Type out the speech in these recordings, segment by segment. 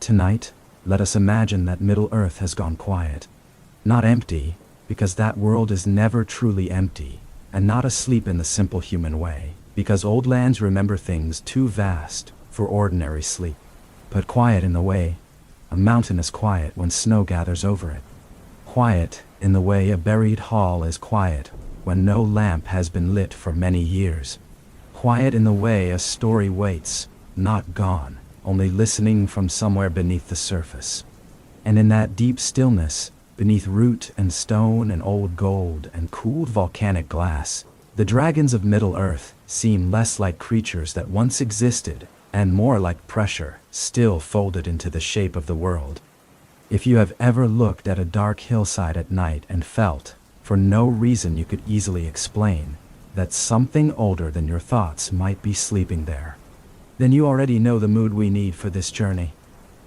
Tonight, let us imagine that Middle-earth has gone quiet. Not empty, because that world is never truly empty, and not asleep in the simple human way, because old lands remember things too vast for ordinary sleep. But quiet in the way a mountain is quiet when snow gathers over it. Quiet in the way a buried hall is quiet when no lamp has been lit for many years. Quiet in the way a story waits, not gone, only listening from somewhere beneath the surface. And in that deep stillness, beneath root and stone and old gold and cooled volcanic glass, the dragons of Middle-earth seem less like creatures that once existed and more like pressure still folded into the shape of the world. If you have ever looked at a dark hillside at night and felt, for no reason you could easily explain, that something older than your thoughts might be sleeping there, then you already know the mood we need for this journey.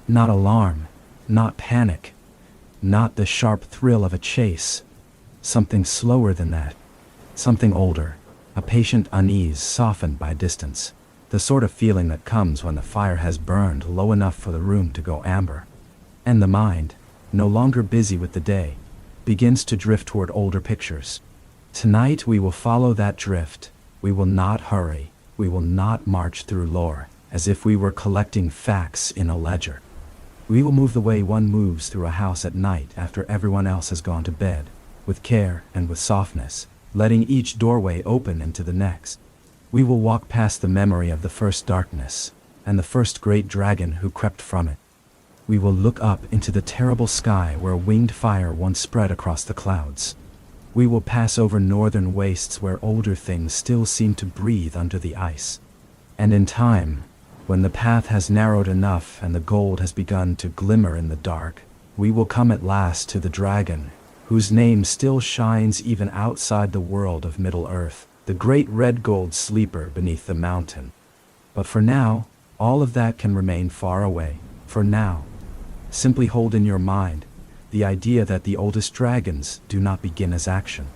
Not alarm, not panic, not the sharp thrill of a chase. Something slower than that. Something older, a patient unease softened by distance, the sort of feeling that comes when the fire has burned low enough for the room to go amber. And the mind, no longer busy with the day, begins to drift toward older pictures. Tonight we will follow that drift. We will not hurry. We will not march through lore, as if we were collecting facts in a ledger. We will move the way one moves through a house at night after everyone else has gone to bed, with care and with softness, letting each doorway open into the next. We will walk past the memory of the first darkness, and the first great dragon who crept from it. We will look up into the terrible sky where winged fire once spread across the clouds. We will pass over northern wastes where older things still seem to breathe under the ice. And in time, when the path has narrowed enough and the gold has begun to glimmer in the dark, we will come at last to the dragon, whose name still shines even outside the world of Middle-earth, the great red gold sleeper beneath the mountain. But for now, all of that can remain far away. For now, simply hold in your mind the idea that the oldest dragons do not begin as action.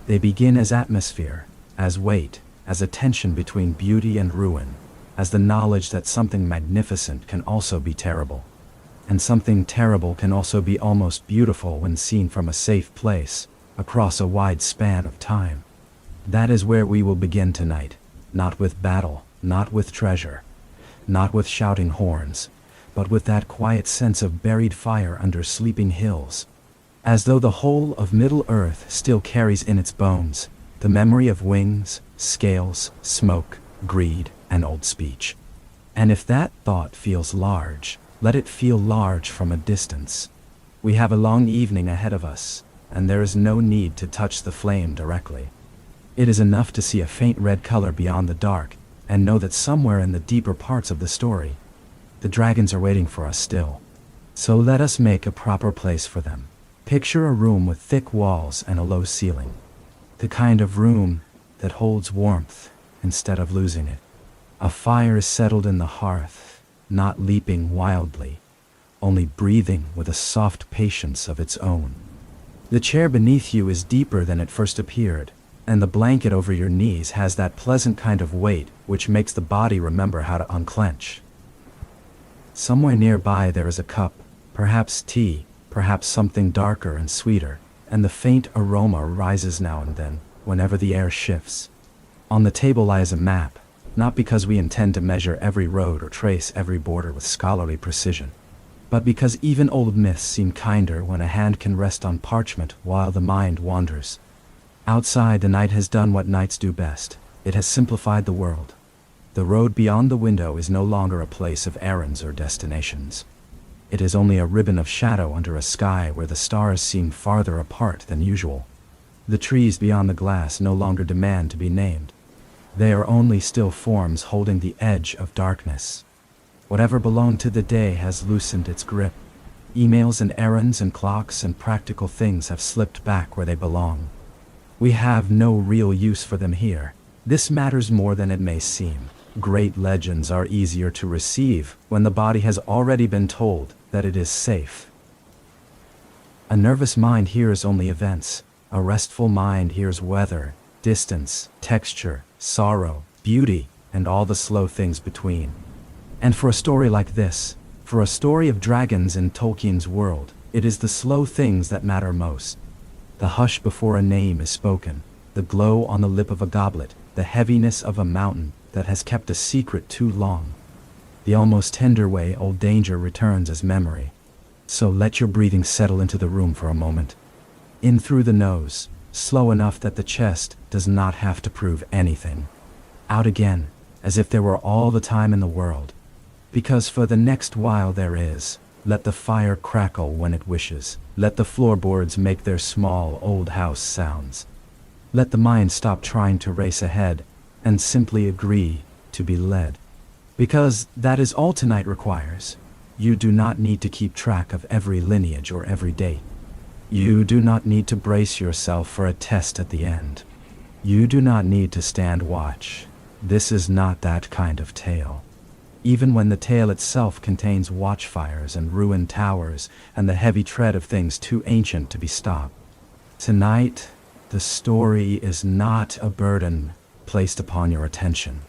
They begin as atmosphere, as weight, as a tension between beauty and ruin, as the knowledge that something magnificent can also be terrible. And something terrible can also be almost beautiful when seen from a safe place, across a wide span of time. That is where we will begin tonight, not with battle, not with treasure, not with shouting horns, but with that quiet sense of buried fire under sleeping hills. As though the whole of Middle-earth still carries in its bones the memory of wings, scales, smoke, greed, and old speech. And if that thought feels large, let it feel large from a distance. We have a long evening ahead of us, and there is no need to touch the flame directly. It is enough to see a faint red color beyond the dark, and know that somewhere in the deeper parts of the story, the dragons are waiting for us still. So let us make a proper place for them. Picture a room with thick walls and a low ceiling. The kind of room that holds warmth instead of losing it. A fire is settled in the hearth, not leaping wildly, only breathing with a soft patience of its own. The chair beneath you is deeper than it first appeared, and the blanket over your knees has that pleasant kind of weight which makes the body remember how to unclench. Somewhere nearby there is a cup, perhaps tea, perhaps something darker and sweeter, and the faint aroma rises now and then, whenever the air shifts. On the table lies a map, not because we intend to measure every road or trace every border with scholarly precision, but because even old myths seem kinder when a hand can rest on parchment while the mind wanders. Outside, the night has done what nights do best. It has simplified the world. The road beyond the window is no longer a place of errands or destinations. It is only a ribbon of shadow under a sky where the stars seem farther apart than usual. The trees beyond the glass no longer demand to be named. They are only still forms holding the edge of darkness. Whatever belonged to the day has loosened its grip. Emails and errands and clocks and practical things have slipped back where they belong. We have no real use for them here. This matters more than it may seem. Great legends are easier to receive when the body has already been told that it is safe. A nervous mind hears only events. A restful mind hears weather, distance, texture, sorrow, beauty, and all the slow things between. And for a story like this, For a story of dragons in Tolkien's world, it is the slow things that matter most. The hush before a name is spoken, the glow on the lip of a goblet, the heaviness of a mountain that has kept a secret too long. The almost tender way old danger returns as memory. So let your breathing settle into the room for a moment. In through the nose, slow enough that the chest does not have to prove anything. Out again, as if there were all the time in the world. Because for the next while there is, let the fire crackle when it wishes, let the floorboards make their small old house sounds. Let the mind stop trying to race ahead, and simply agree to be led. Because that is all tonight requires. You do not need to keep track of every lineage or every date. You do not need to brace yourself for a test at the end. You do not need to stand watch. This is not that kind of tale. Even when the tale itself contains watchfires and ruined towers and the heavy tread of things too ancient to be stopped. Tonight, the story is not a burden placed upon your attention.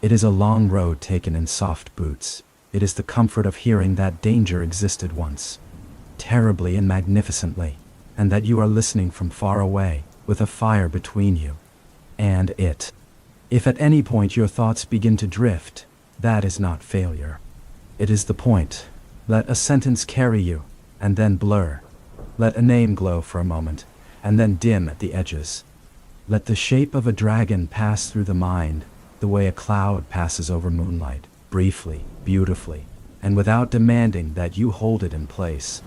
It is a long road taken in soft boots. It is the comfort of hearing that danger existed once, terribly and magnificently, and that you are listening from far away, with a fire between you and it. If at any point your thoughts begin to drift, that is not failure. It is the point. Let a sentence carry you, and then blur. Let a name glow for a moment, and then dim at the edges. Let the shape of a dragon pass through the mind, the way a cloud passes over moonlight, briefly, beautifully, and without demanding that you hold it in place.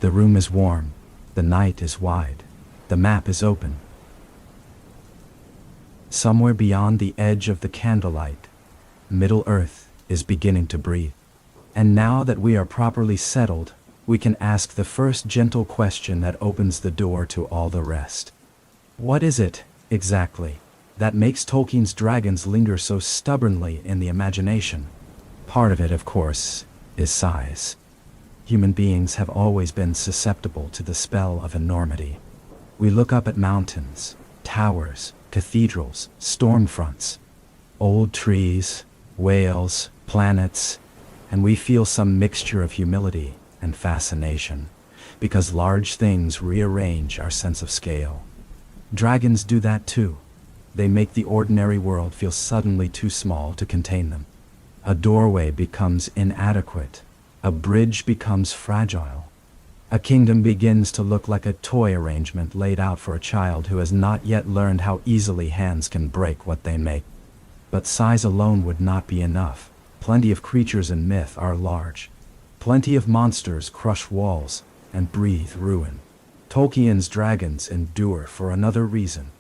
The room is warm, the night is wide, the map is open. Somewhere beyond the edge of the candlelight, Middle-earth is beginning to breathe. And now that we are properly settled, we can ask the first gentle question that opens the door to all the rest. What is it, exactly, that makes Tolkien's dragons linger so stubbornly in the imagination? Part of it, of course, is size. Human beings have always been susceptible to the spell of enormity. We look up at mountains, towers, cathedrals, storm fronts, old trees, whales, planets, and we feel some mixture of humility and fascination, because large things rearrange our sense of scale. Dragons do that too. They make the ordinary world feel suddenly too small to contain them. A doorway becomes inadequate. A bridge becomes fragile. A kingdom begins to look like a toy arrangement laid out for a child who has not yet learned how easily hands can break what they make. But size alone would not be enough. Plenty of creatures in myth are large. Plenty of monsters crush walls and breathe ruin. Tolkien's dragons endure for another reason.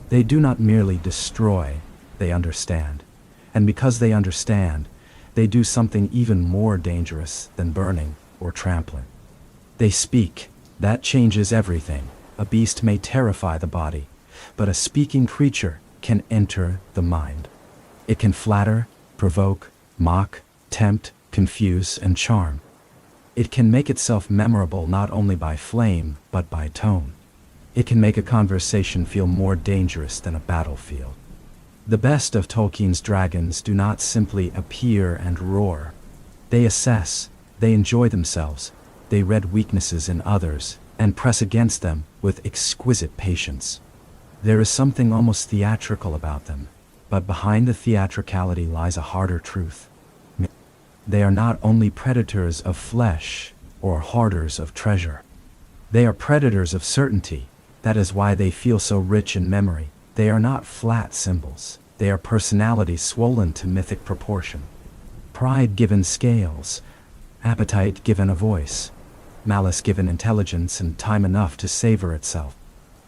They do not merely destroy, they understand. And because they understand, they do something even more dangerous than burning or trampling. They speak. That changes everything. A beast may terrify the body, but a speaking creature can enter the mind. It can flatter, provoke, mock, tempt, confuse, and charm. It can make itself memorable not only by flame, but by tone. It can make a conversation feel more dangerous than a battlefield. The best of Tolkien's dragons do not simply appear and roar. They assess, they enjoy themselves, they read weaknesses in others, and press against them with exquisite patience. There is something almost theatrical about them. But behind the theatricality lies a harder truth. They are not only predators of flesh or hoarders of treasure. They are predators of certainty. That is why they feel so rich in memory. They are not flat symbols. They are personalities swollen to mythic proportion. Pride given scales, appetite given a voice, malice given intelligence and time enough to savor itself.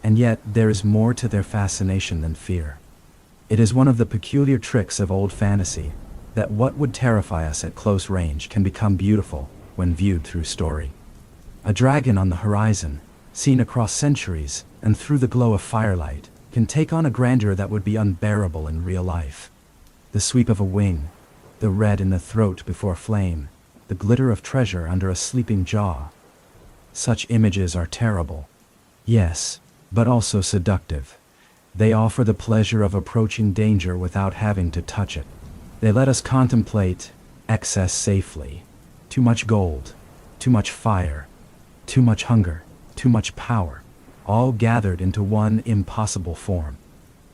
And yet there is more to their fascination than fear. It is one of the peculiar tricks of old fantasy, that what would terrify us at close range can become beautiful when viewed through story. A dragon on the horizon, seen across centuries and through the glow of firelight, can take on a grandeur that would be unbearable in real life. The sweep of a wing, the red in the throat before flame, the glitter of treasure under a sleeping jaw. Such images are terrible. Yes, but also seductive. They offer the pleasure of approaching danger without having to touch it. They let us contemplate excess safely. Too much gold, too much fire, too much hunger, too much power, all gathered into one impossible form.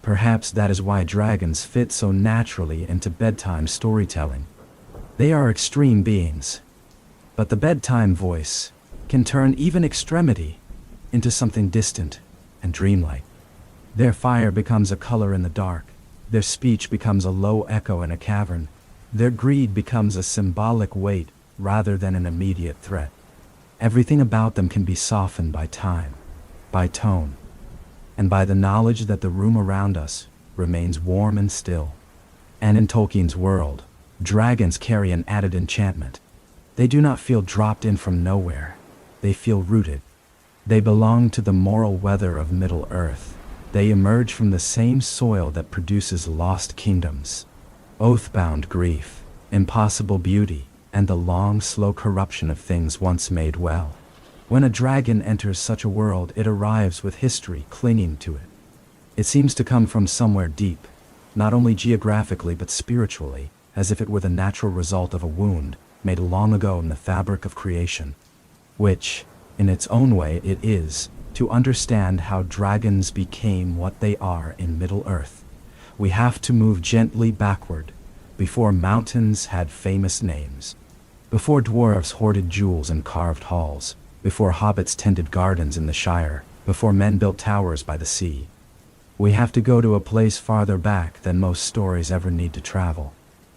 Perhaps that is why dragons fit so naturally into bedtime storytelling. They are extreme beings. But the bedtime voice can turn even extremity into something distant and dreamlike. Their fire becomes a color in the dark. Their speech becomes a low echo in a cavern. Their greed becomes a symbolic weight rather than an immediate threat. Everything about them can be softened by time, by tone, and by the knowledge that the room around us remains warm and still. And in Tolkien's world, dragons carry an added enchantment. They do not feel dropped in from nowhere. They feel rooted. They belong to the moral weather of Middle-earth. They emerge from the same soil that produces lost kingdoms, oath-bound grief, impossible beauty, and the long, slow corruption of things once made well. When a dragon enters such a world, it arrives with history clinging to it. It seems to come from somewhere deep, not only geographically but spiritually, as if it were the natural result of a wound made long ago in the fabric of creation. Which, in its own way, it is. To understand how dragons became what they are in Middle-earth, we have to move gently backward, before mountains had famous names, before dwarves hoarded jewels in carved halls, before hobbits tended gardens in the Shire, before men built towers by the sea. We have to go to a place farther back than most stories ever need to travel,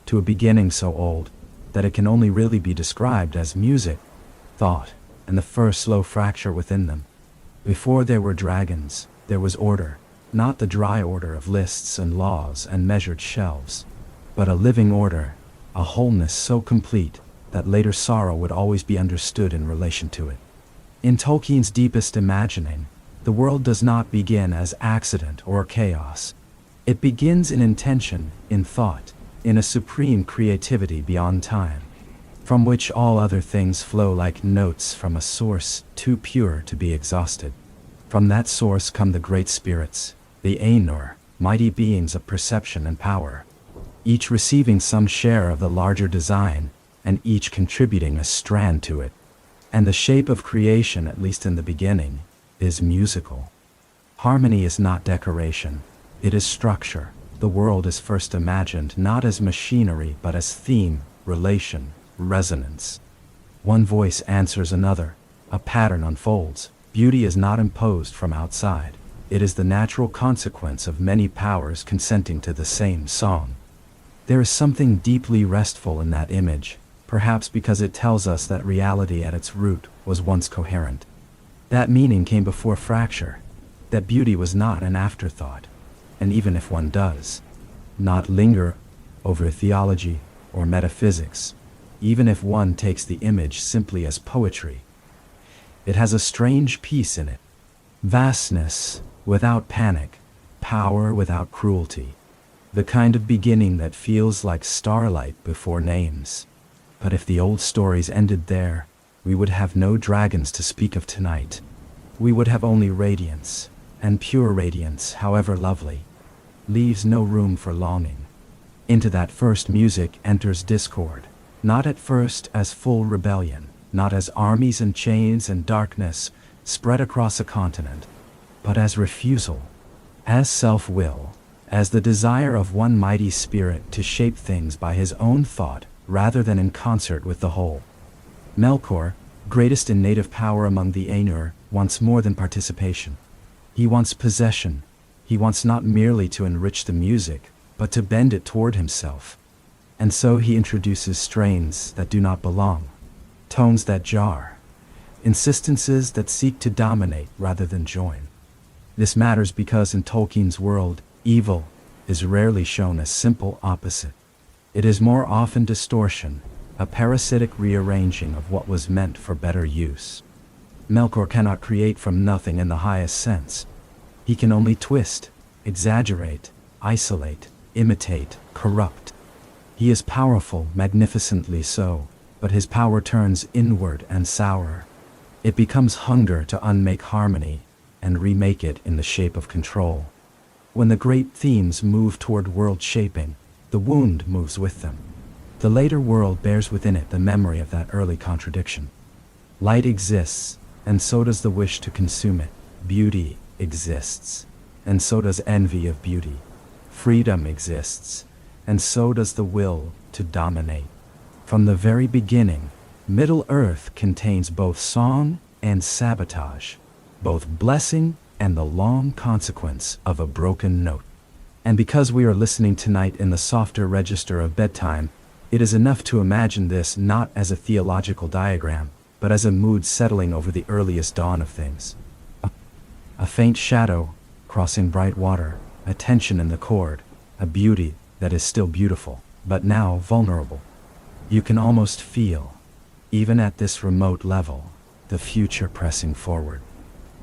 to a beginning so old that it can only really be described as music, thought, and the first slow fracture within them. Before there were dragons, there was order, not the dry order of lists and laws and measured shelves, but a living order, a wholeness so complete that later sorrow would always be understood in relation to it. In Tolkien's deepest imagining, the world does not begin as accident or chaos. It begins in intention, in thought, in a supreme creativity beyond time, from which all other things flow like notes from a source too pure to be exhausted. From that source come the great spirits, the Ainur, mighty beings of perception and power, each receiving some share of the larger design, and each contributing a strand to it. And the shape of creation, at least in the beginning, is musical. Harmony is not decoration, it is structure. The world is first imagined not as machinery but as theme, relation, resonance. One voice answers another, a pattern unfolds. Beauty is not imposed from outside. It is the natural consequence of many powers consenting to the same song. There is something deeply restful in that image, perhaps because it tells us that reality at its root was once coherent. That meaning came before fracture, that beauty was not an afterthought, and even if one does not linger over theology or metaphysics, even if one takes the image simply as poetry, it has a strange peace in it. Vastness without panic, power without cruelty, the kind of beginning that feels like starlight before names. But if the old stories ended there, we would have no dragons to speak of tonight. We would have only radiance, and pure radiance, however lovely, leaves no room for longing. Into that first music enters discord, not at first as full rebellion, not as armies and chains and darkness spread across a continent, but as refusal, as self-will, as the desire of one mighty spirit to shape things by his own thought rather than in concert with the whole. Melkor, greatest in native power among the Ainur, wants more than participation. He wants possession. He wants not merely to enrich the music, but to bend it toward himself. And so he introduces strains that do not belong, tones that jar, insistences that seek to dominate rather than join. This matters because in Tolkien's world, evil is rarely shown as simple opposite. It is more often distortion, a parasitic rearranging of what was meant for better use. Melkor cannot create from nothing in the highest sense. He can only twist, exaggerate, isolate, imitate, corrupt. He is powerful, magnificently so, but his power turns inward and sour. It becomes hunger to unmake harmony and remake it in the shape of control. When the great themes move toward world shaping, the wound moves with them. The later world bears within it the memory of that early contradiction. Light exists, and so does the wish to consume it. Beauty exists, and so does envy of beauty. Freedom exists, and so does the will to dominate. From the very beginning, Middle-earth contains both song and sabotage, both blessing and the long consequence of a broken note. And because we are listening tonight in the softer register of bedtime, it is enough to imagine this not as a theological diagram, but as a mood settling over the earliest dawn of things. A faint shadow crossing bright water, a tension in the chord, a beauty that is still beautiful, but now vulnerable. You can almost feel, even at this remote level, the future pressing forward.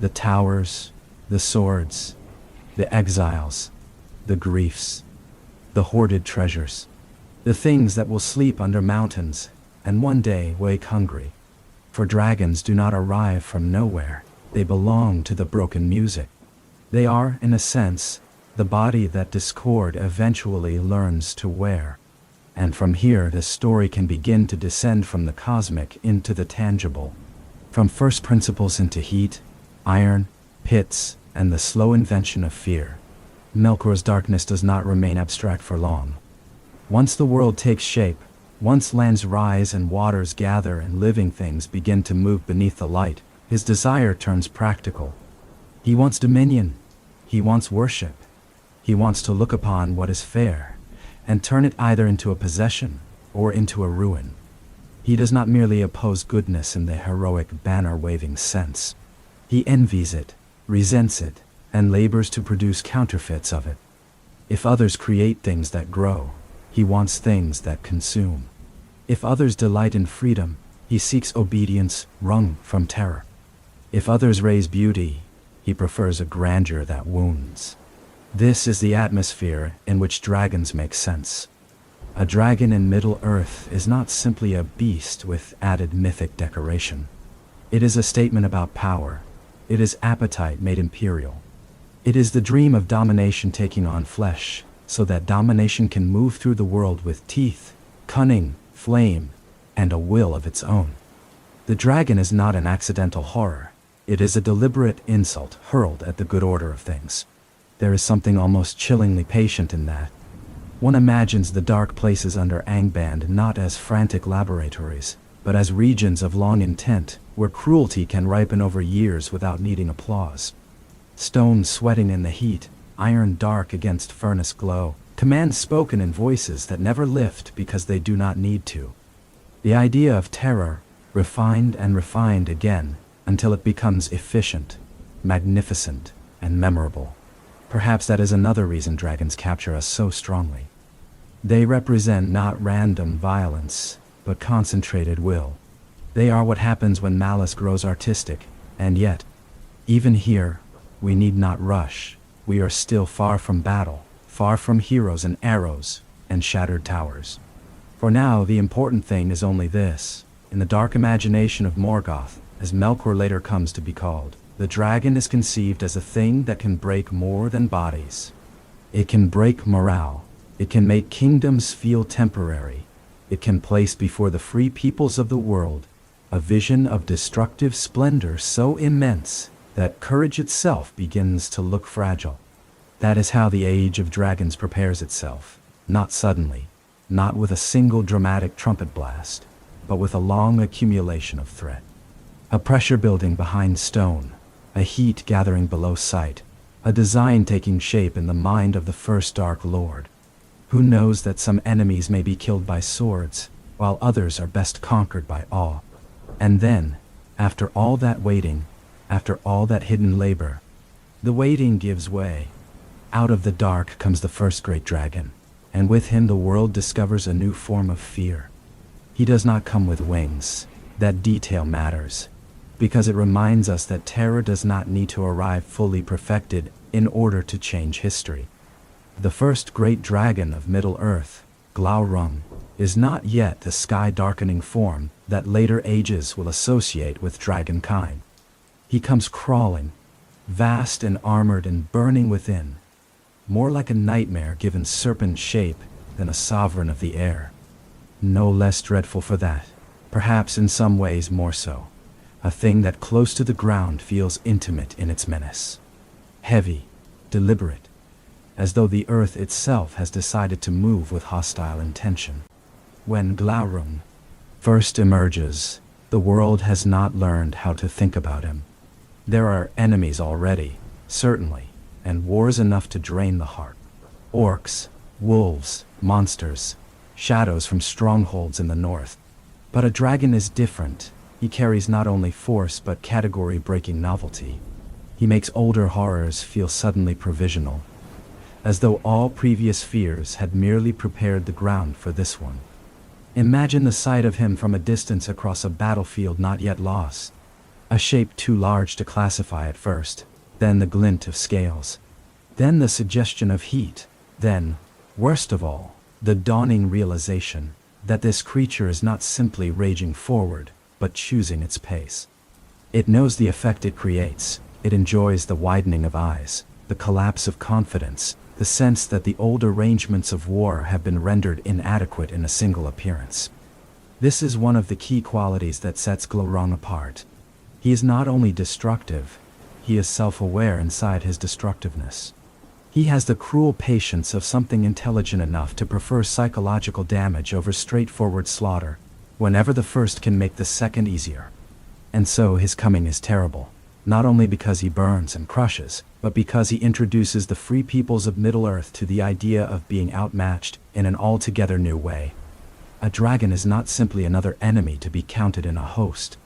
The towers, the swords, the exiles, the griefs, the hoarded treasures, the things that will sleep under mountains and one day wake hungry. For dragons do not arrive from nowhere, they belong to the broken music. They are, in a sense, the body that discord eventually learns to wear. And from here the story can begin to descend from the cosmic into the tangible. From first principles into heat, iron, pits, and the slow invention of fear. Melkor's darkness does not remain abstract for long. Once the world takes shape, once lands rise and waters gather and living things begin to move beneath the light, his desire turns practical. He wants dominion. He wants worship. He wants to look upon what is fair and turn it either into a possession or into a ruin. He does not merely oppose goodness in the heroic banner-waving sense. He envies it, resents it, and labors to produce counterfeits of it. If others create things that grow, he wants things that consume. If others delight in freedom, he seeks obedience wrung from terror. If others raise beauty, he prefers a grandeur that wounds. This is the atmosphere in which dragons make sense. A dragon in Middle-earth is not simply a beast with added mythic decoration. It is a statement about power. It is appetite made imperial. It is the dream of domination taking on flesh, so that domination can move through the world with teeth, cunning, flame, and a will of its own. The dragon is not an accidental horror. It is a deliberate insult hurled at the good order of things. There is something almost chillingly patient in that. One imagines the dark places under Angband not as frantic laboratories, but as regions of long intent, where cruelty can ripen over years without needing applause. Stone sweating in the heat, iron dark against furnace glow, commands spoken in voices that never lift because they do not need to. The idea of terror, refined and refined again, until it becomes efficient, magnificent, and memorable. Perhaps that is another reason dragons capture us so strongly. They represent not random violence, but concentrated will. They are what happens when malice grows artistic, and yet, even here, we need not rush. We are still far from battle, far from heroes and arrows, and shattered towers. For now, the important thing is only this. In the dark imagination of Morgoth, as Melkor later comes to be called, the dragon is conceived as a thing that can break more than bodies. It can break morale. It can make kingdoms feel temporary. It can place before the free peoples of the world a vision of destructive splendor so immense that courage itself begins to look fragile. That is how the Age of Dragons prepares itself, not suddenly, not with a single dramatic trumpet blast, but with a long accumulation of threat. A pressure building behind stone, a heat gathering below sight, a design taking shape in the mind of the first Dark Lord. Who knows that some enemies may be killed by swords, while others are best conquered by awe. And then, after all that waiting, after all that hidden labor, the waiting gives way. Out of the dark comes the first great dragon, and with him the world discovers a new form of fear. He does not come with wings. That detail matters, because it reminds us that terror does not need to arrive fully perfected in order to change history. The first great dragon of Middle-earth, Glaurung, is not yet the sky-darkening form that later ages will associate with dragonkind. He comes crawling, vast and armored and burning within, more like a nightmare given serpent shape than a sovereign of the air. no less dreadful for that, perhaps in some ways more so. A thing that close to the ground feels intimate in its menace. Heavy, deliberate, as though the earth itself has decided to move with hostile intention. When Glaurung first emerges, the world has not learned how to think about him. There are enemies already, certainly, and wars enough to drain the heart. Orcs, wolves, monsters, shadows from strongholds in the north. But a dragon is different. He carries not only force but category-breaking novelty. He makes older horrors feel suddenly provisional, as though all previous fears had merely prepared the ground for this one. Imagine the sight of him from a distance across a battlefield not yet lost. A shape too large to classify at first, then the glint of scales, then the suggestion of heat, then, worst of all, the dawning realization that this creature is not simply raging forward, but choosing its pace. It knows the effect it creates. It enjoys the widening of eyes, the collapse of confidence, the sense that the old arrangements of war have been rendered inadequate in a single appearance. This is one of the key qualities that sets Glaurung apart. He is not only destructive, he is self-aware inside his destructiveness. He has the cruel patience of something intelligent enough to prefer psychological damage over straightforward slaughter, whenever the first can make the second easier. And so his coming is terrible, not only because he burns and crushes, but because he introduces the free peoples of Middle-earth to the idea of being outmatched in an altogether new way. A dragon is not simply another enemy to be counted in a host.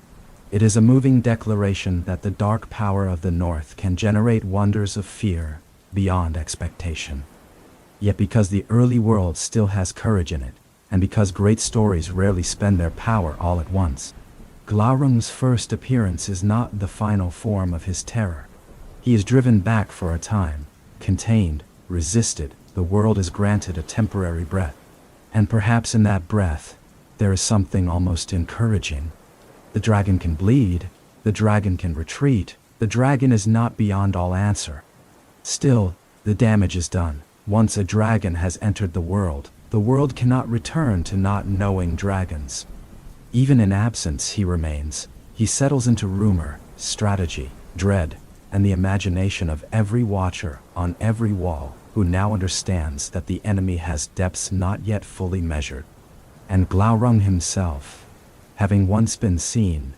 It is a moving declaration that the dark power of the North can generate wonders of fear beyond expectation. Yet because the early world still has courage in it, and because great stories rarely spend their power all at once, Glaurung's first appearance is not the final form of his terror. He is driven back for a time, contained, resisted. The world is granted a temporary breath. And perhaps in that breath, there is something almost encouraging. The dragon can bleed, the dragon can retreat, the dragon is not beyond all answer. Still, the damage is done. Once a dragon has entered the world cannot return to not knowing dragons. Even in absence he remains. He settles into rumor, strategy, dread, and the imagination of every watcher on every wall who now understands that the enemy has depths not yet fully measured. And Glaurung himself, having once been seen,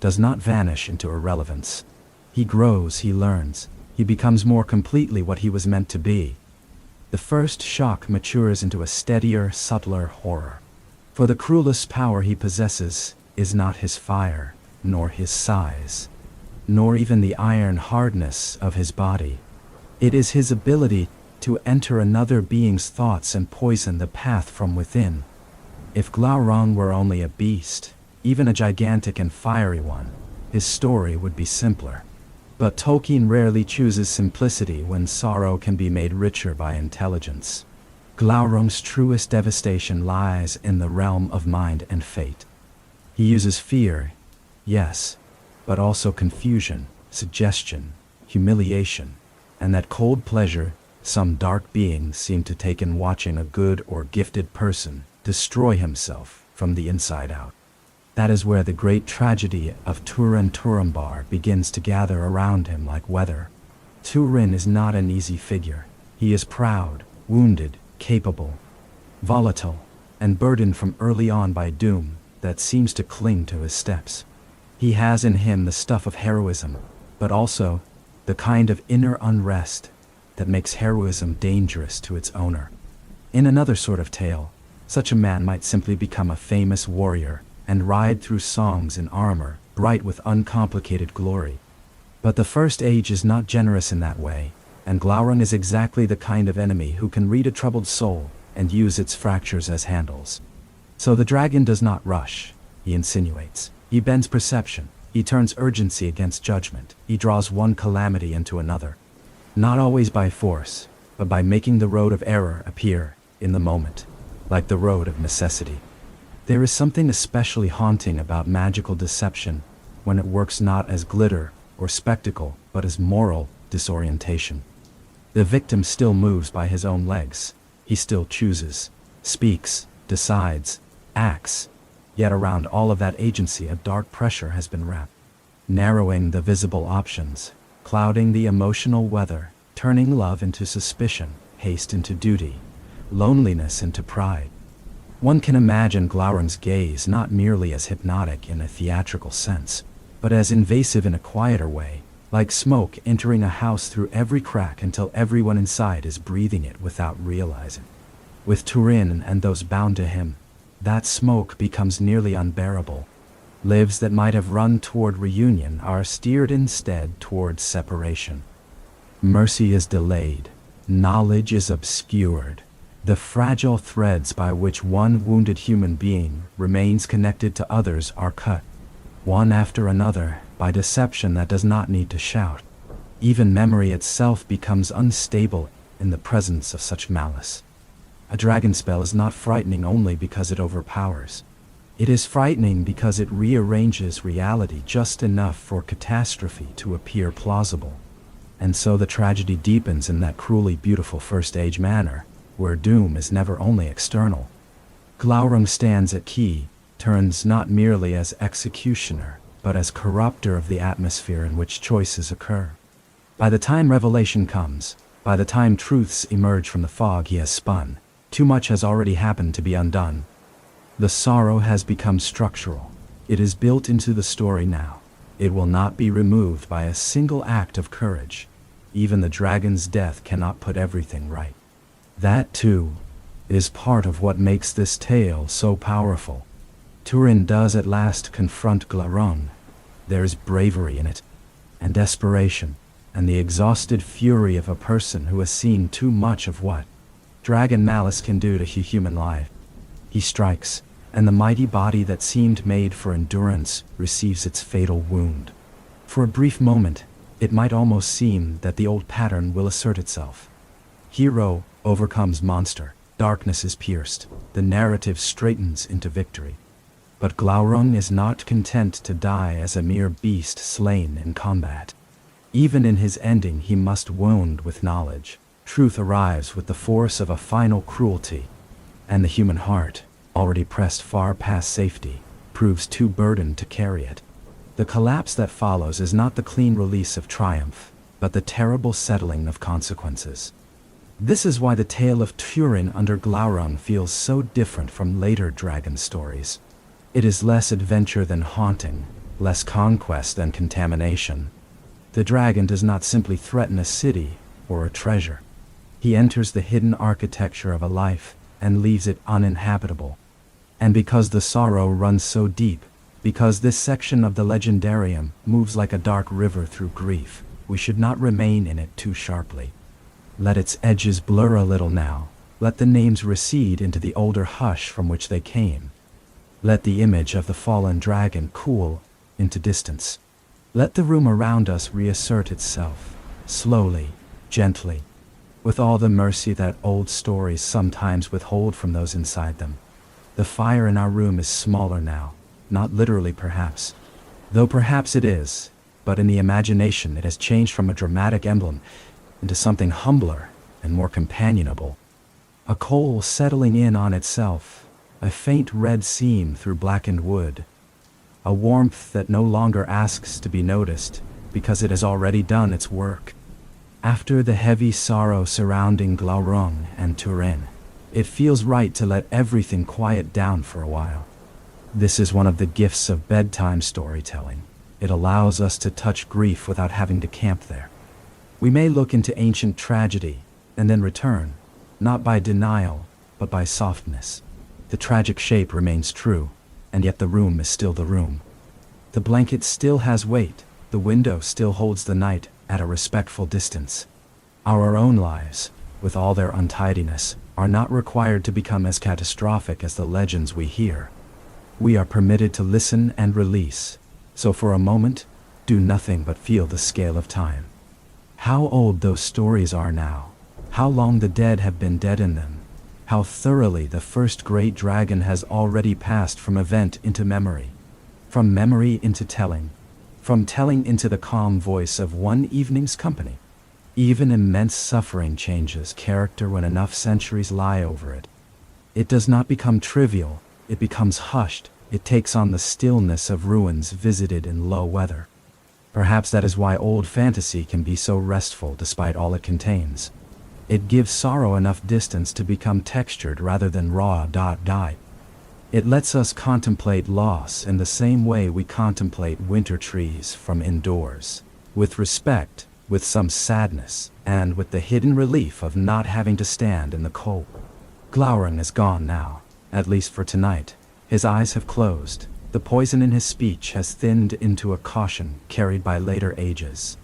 does not vanish into irrelevance. He grows, he learns, he becomes more completely what he was meant to be. The first shock matures into a steadier, subtler horror. For the cruelest power he possesses is not his fire, nor his size, nor even the iron hardness of his body. It is his ability to enter another being's thoughts and poison the path from within. If Glaurung were only a beast, even a gigantic and fiery one, his story would be simpler. But Tolkien rarely chooses simplicity when sorrow can be made richer by intelligence. Glaurung's truest devastation lies in the realm of mind and fate. He uses fear, yes, but also confusion, suggestion, humiliation, and that cold pleasure some dark beings seem to take in watching a good or gifted person destroy himself from the inside out. That is where the great tragedy of Turin Turambar begins to gather around him like weather. Turin is not an easy figure. He is proud, wounded, capable, volatile, and burdened from early on by doom that seems to cling to his steps. He has in him the stuff of heroism, but also the kind of inner unrest that makes heroism dangerous to its owner. In another sort of tale, such a man might simply become a famous warrior and ride through songs in armor, bright with uncomplicated glory. But the First Age is not generous in that way, and Glaurung is exactly the kind of enemy who can read a troubled soul and use its fractures as handles. So the dragon does not rush, he insinuates. He bends perception, he turns urgency against judgment, he draws one calamity into another. Not always by force, but by making the road of error appear in the moment, like the road of necessity. There is something especially haunting about magical deception when it works not as glitter or spectacle, but as moral disorientation. The victim still moves by his own legs. He still chooses, speaks, decides, acts. Yet around all of that agency a dark pressure has been wrapped, narrowing the visible options, clouding the emotional weather, turning love into suspicion, haste into duty, loneliness into pride. One can imagine Glaurung's gaze not merely as hypnotic in a theatrical sense, but as invasive in a quieter way, like smoke entering a house through every crack until everyone inside is breathing it without realizing. With Turin and those bound to him, that smoke becomes nearly unbearable. Lives that might have run toward reunion are steered instead toward separation. Mercy is delayed. Knowledge is obscured. The fragile threads by which one wounded human being remains connected to others are cut, one after another, by deception that does not need to shout. Even memory itself becomes unstable in the presence of such malice. A dragon spell is not frightening only because it overpowers. It is frightening because it rearranges reality just enough for catastrophe to appear plausible. And so the tragedy deepens in that cruelly beautiful First Age manner, where doom is never only external. Glaurung stands at key, turns not merely as executioner, but as corrupter of the atmosphere in which choices occur. By the time revelation comes, by the time truths emerge from the fog he has spun, too much has already happened to be undone. The sorrow has become structural. It is built into the story now. It will not be removed by a single act of courage. Even the dragon's death cannot put everything right. That, too, is part of what makes this tale so powerful. Turin does at last confront Glaurung. There is bravery in it, and desperation, and the exhausted fury of a person who has seen too much of what dragon malice can do to human life. He strikes, and the mighty body that seemed made for endurance receives its fatal wound. For a brief moment, it might almost seem that the old pattern will assert itself. Hero overcomes monster, darkness is pierced, the narrative straightens into victory. But Glaurung is not content to die as a mere beast slain in combat. Even in his ending he must wound with knowledge. Truth arrives with the force of a final cruelty, and the human heart, already pressed far past safety, proves too burdened to carry it. The collapse that follows is not the clean release of triumph, but the terrible settling of consequences. This is why the tale of Turin under Glaurung feels so different from later dragon stories. It is less adventure than haunting, less conquest than contamination. The dragon does not simply threaten a city or a treasure. He enters the hidden architecture of a life and leaves it uninhabitable. And because the sorrow runs so deep, because this section of the legendarium moves like a dark river through grief, we should not remain in it too sharply. Let its edges blur a little now. Let the names recede into the older hush from which they came. Let the image of the fallen dragon cool into distance. Let the room around us reassert itself, slowly, gently, with all the mercy that old stories sometimes withhold from those inside them. The fire in our room is smaller now, not literally perhaps, though perhaps it is, but in the imagination it has changed from a dramatic emblem into something humbler and more companionable. A coal settling in on itself, a faint red seam through blackened wood, a warmth that no longer asks to be noticed because it has already done its work. After the heavy sorrow surrounding Glaurung and Turin, it feels right to let everything quiet down for a while. This is one of the gifts of bedtime storytelling. It allows us to touch grief without having to camp there. We may look into ancient tragedy and then return, not by denial, but by softness. The tragic shape remains true, and yet the room is still the room. The blanket still has weight, the window still holds the night at a respectful distance. Our own lives, with all their untidiness, are not required to become as catastrophic as the legends we hear. We are permitted to listen and release, so for a moment, do nothing but feel the scale of time. How old those stories are now, how long the dead have been dead in them, how thoroughly the first great dragon has already passed from event into memory, from memory into telling, from telling into the calm voice of one evening's company. Even immense suffering changes character when enough centuries lie over it. It does not become trivial, it becomes hushed, it takes on the stillness of ruins visited in low weather. Perhaps that is why old fantasy can be so restful despite all it contains. It gives sorrow enough distance to become textured rather than raw. It lets us contemplate loss in the same way we contemplate winter trees from indoors, with respect, with some sadness, and with the hidden relief of not having to stand in the cold. Glaurung is gone now, at least for tonight. His eyes have closed. The poison in his speech has thinned into a caution carried by later ages.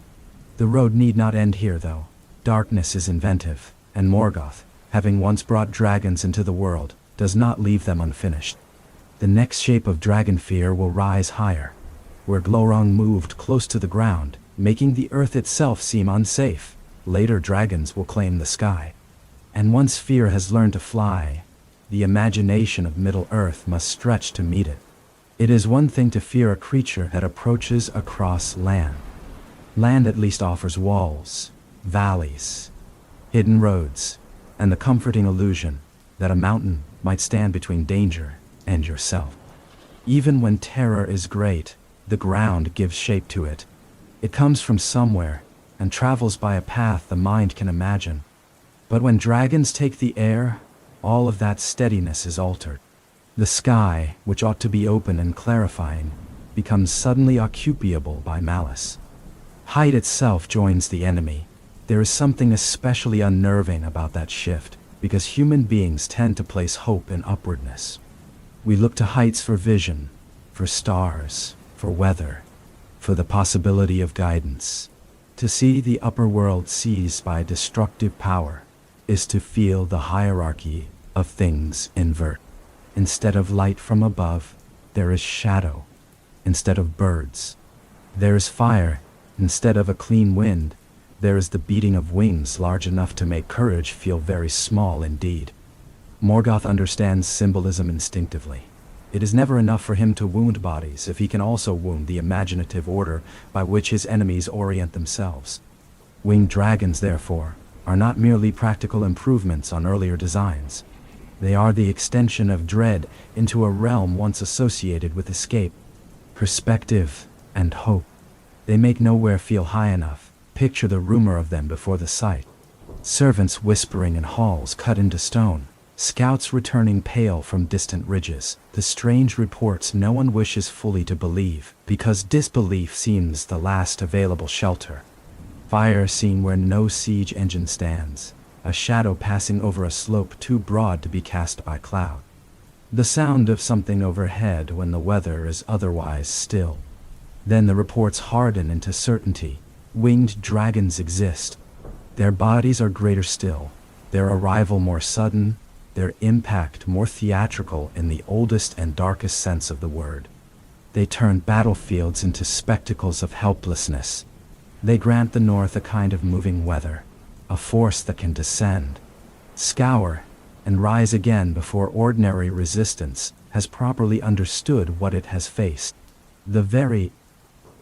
The road need not end here, though. Darkness is inventive, and Morgoth, having once brought dragons into the world, does not leave them unfinished. The next shape of dragon fear will rise higher. Where Glaurung moved close to the ground, making the earth itself seem unsafe, later dragons will claim the sky. And once fear has learned to fly, the imagination of Middle-earth must stretch to meet it. It is one thing to fear a creature that approaches across land. Land at least offers walls, valleys, hidden roads, and the comforting illusion that a mountain might stand between danger and yourself. Even when terror is great, the ground gives shape to it. It comes from somewhere and travels by a path the mind can imagine. But when dragons take the air, all of that steadiness is altered. The sky, which ought to be open and clarifying, becomes suddenly occupiable by malice. Height itself joins the enemy. There is something especially unnerving about that shift, because human beings tend to place hope in upwardness. We look to heights for vision, for stars, for weather, for the possibility of guidance. To see the upper world seized by destructive power is to feel the hierarchy of things invert. Instead of light from above, there is shadow. Instead of birds, there is fire. Instead of a clean wind, there is the beating of wings large enough to make courage feel very small indeed. Morgoth understands symbolism instinctively. It is never enough for him to wound bodies if he can also wound the imaginative order by which his enemies orient themselves. Winged dragons, therefore, are not merely practical improvements on earlier designs. They are the extension of dread into a realm once associated with escape, perspective, and hope. They make nowhere feel high enough. Picture the rumor of them before the sight. Servants whispering in halls cut into stone. Scouts returning pale from distant ridges. The strange reports no one wishes fully to believe, because disbelief seems the last available shelter. Fire seen where no siege engine stands. A shadow passing over a slope too broad to be cast by cloud. The sound of something overhead when the weather is otherwise still. Then the reports harden into certainty. Winged dragons exist. Their bodies are greater still, their arrival more sudden, their impact more theatrical in the oldest and darkest sense of the word. They turn battlefields into spectacles of helplessness. They grant the north a kind of moving weather, a force that can descend, scour, and rise again before ordinary resistance has properly understood what it has faced. The very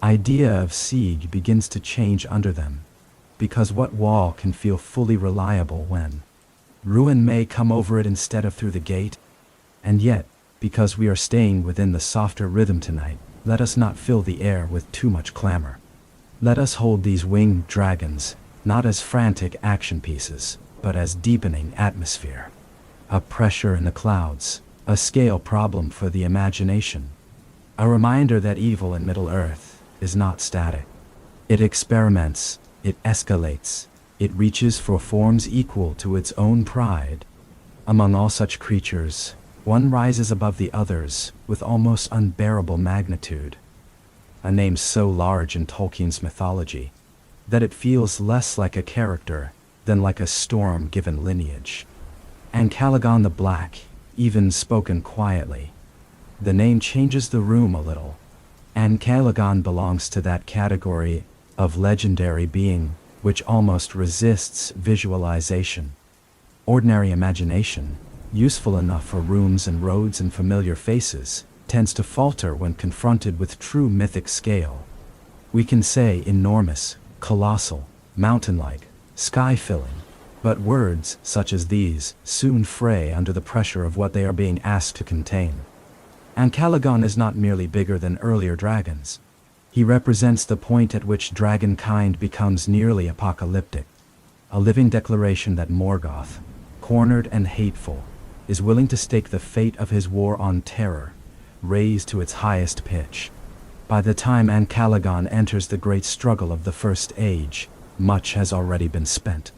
idea of siege begins to change under them, because what wall can feel fully reliable when ruin may come over it instead of through the gate? And yet, because we are staying within the softer rhythm tonight, let us not fill the air with too much clamor. Let us hold these winged dragons, not as frantic action pieces, but as deepening atmosphere. A pressure in the clouds, a scale problem for the imagination. A reminder that evil in Middle-earth is not static. It experiments, it escalates, it reaches for forms equal to its own pride. Among all such creatures, one rises above the others with almost unbearable magnitude. A name so large in Tolkien's mythology that it feels less like a character than like a storm-given lineage. Ancalagon the Black, even spoken quietly. The name changes the room a little. Ancalagon belongs to that category of legendary being which almost resists visualization. Ordinary imagination, useful enough for rooms and roads and familiar faces, tends to falter when confronted with true mythic scale. We can say enormous, colossal, mountain-like, sky-filling, but words such as these soon fray under the pressure of what they are being asked to contain. Ancalagon is not merely bigger than earlier dragons. He represents the point at which dragonkind becomes nearly apocalyptic, a living declaration that Morgoth, cornered and hateful, is willing to stake the fate of his war on terror, raised to its highest pitch. By the time Ancalagon enters the great struggle of the First Age, much has already been spent.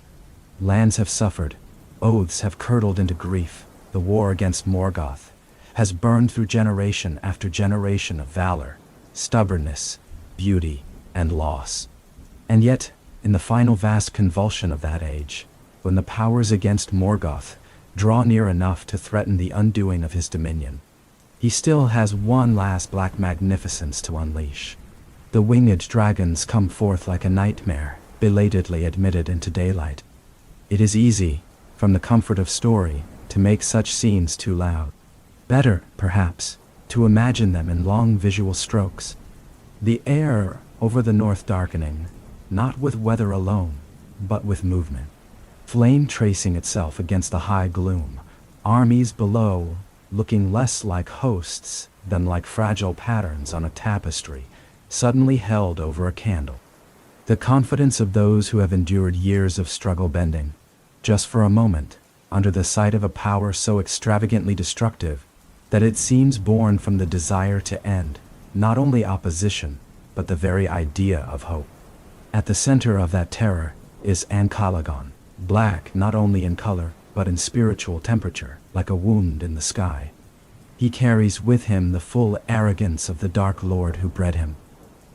Lands have suffered, oaths have curdled into grief, the war against Morgoth has burned through generation after generation of valor, stubbornness, beauty, and loss. And yet, in the final vast convulsion of that age, when the powers against Morgoth draw near enough to threaten the undoing of his dominion, he still has one last black magnificence to unleash. The winged dragons come forth like a nightmare, belatedly admitted into daylight. It is easy, from the comfort of story, to make such scenes too loud. Better, perhaps, to imagine them in long visual strokes. The air over the north darkening, not with weather alone, but with movement. Flame tracing itself against the high gloom, armies below looking less like hosts than like fragile patterns on a tapestry, suddenly held over a candle. The confidence of those who have endured years of struggle bending, just for a moment, under the sight of a power so extravagantly destructive that it seems born from the desire to end, not only opposition, but the very idea of hope. At the center of that terror is Ancalagon, black not only in color, but in spiritual temperature, like a wound in the sky. He carries with him the full arrogance of the Dark Lord who bred him.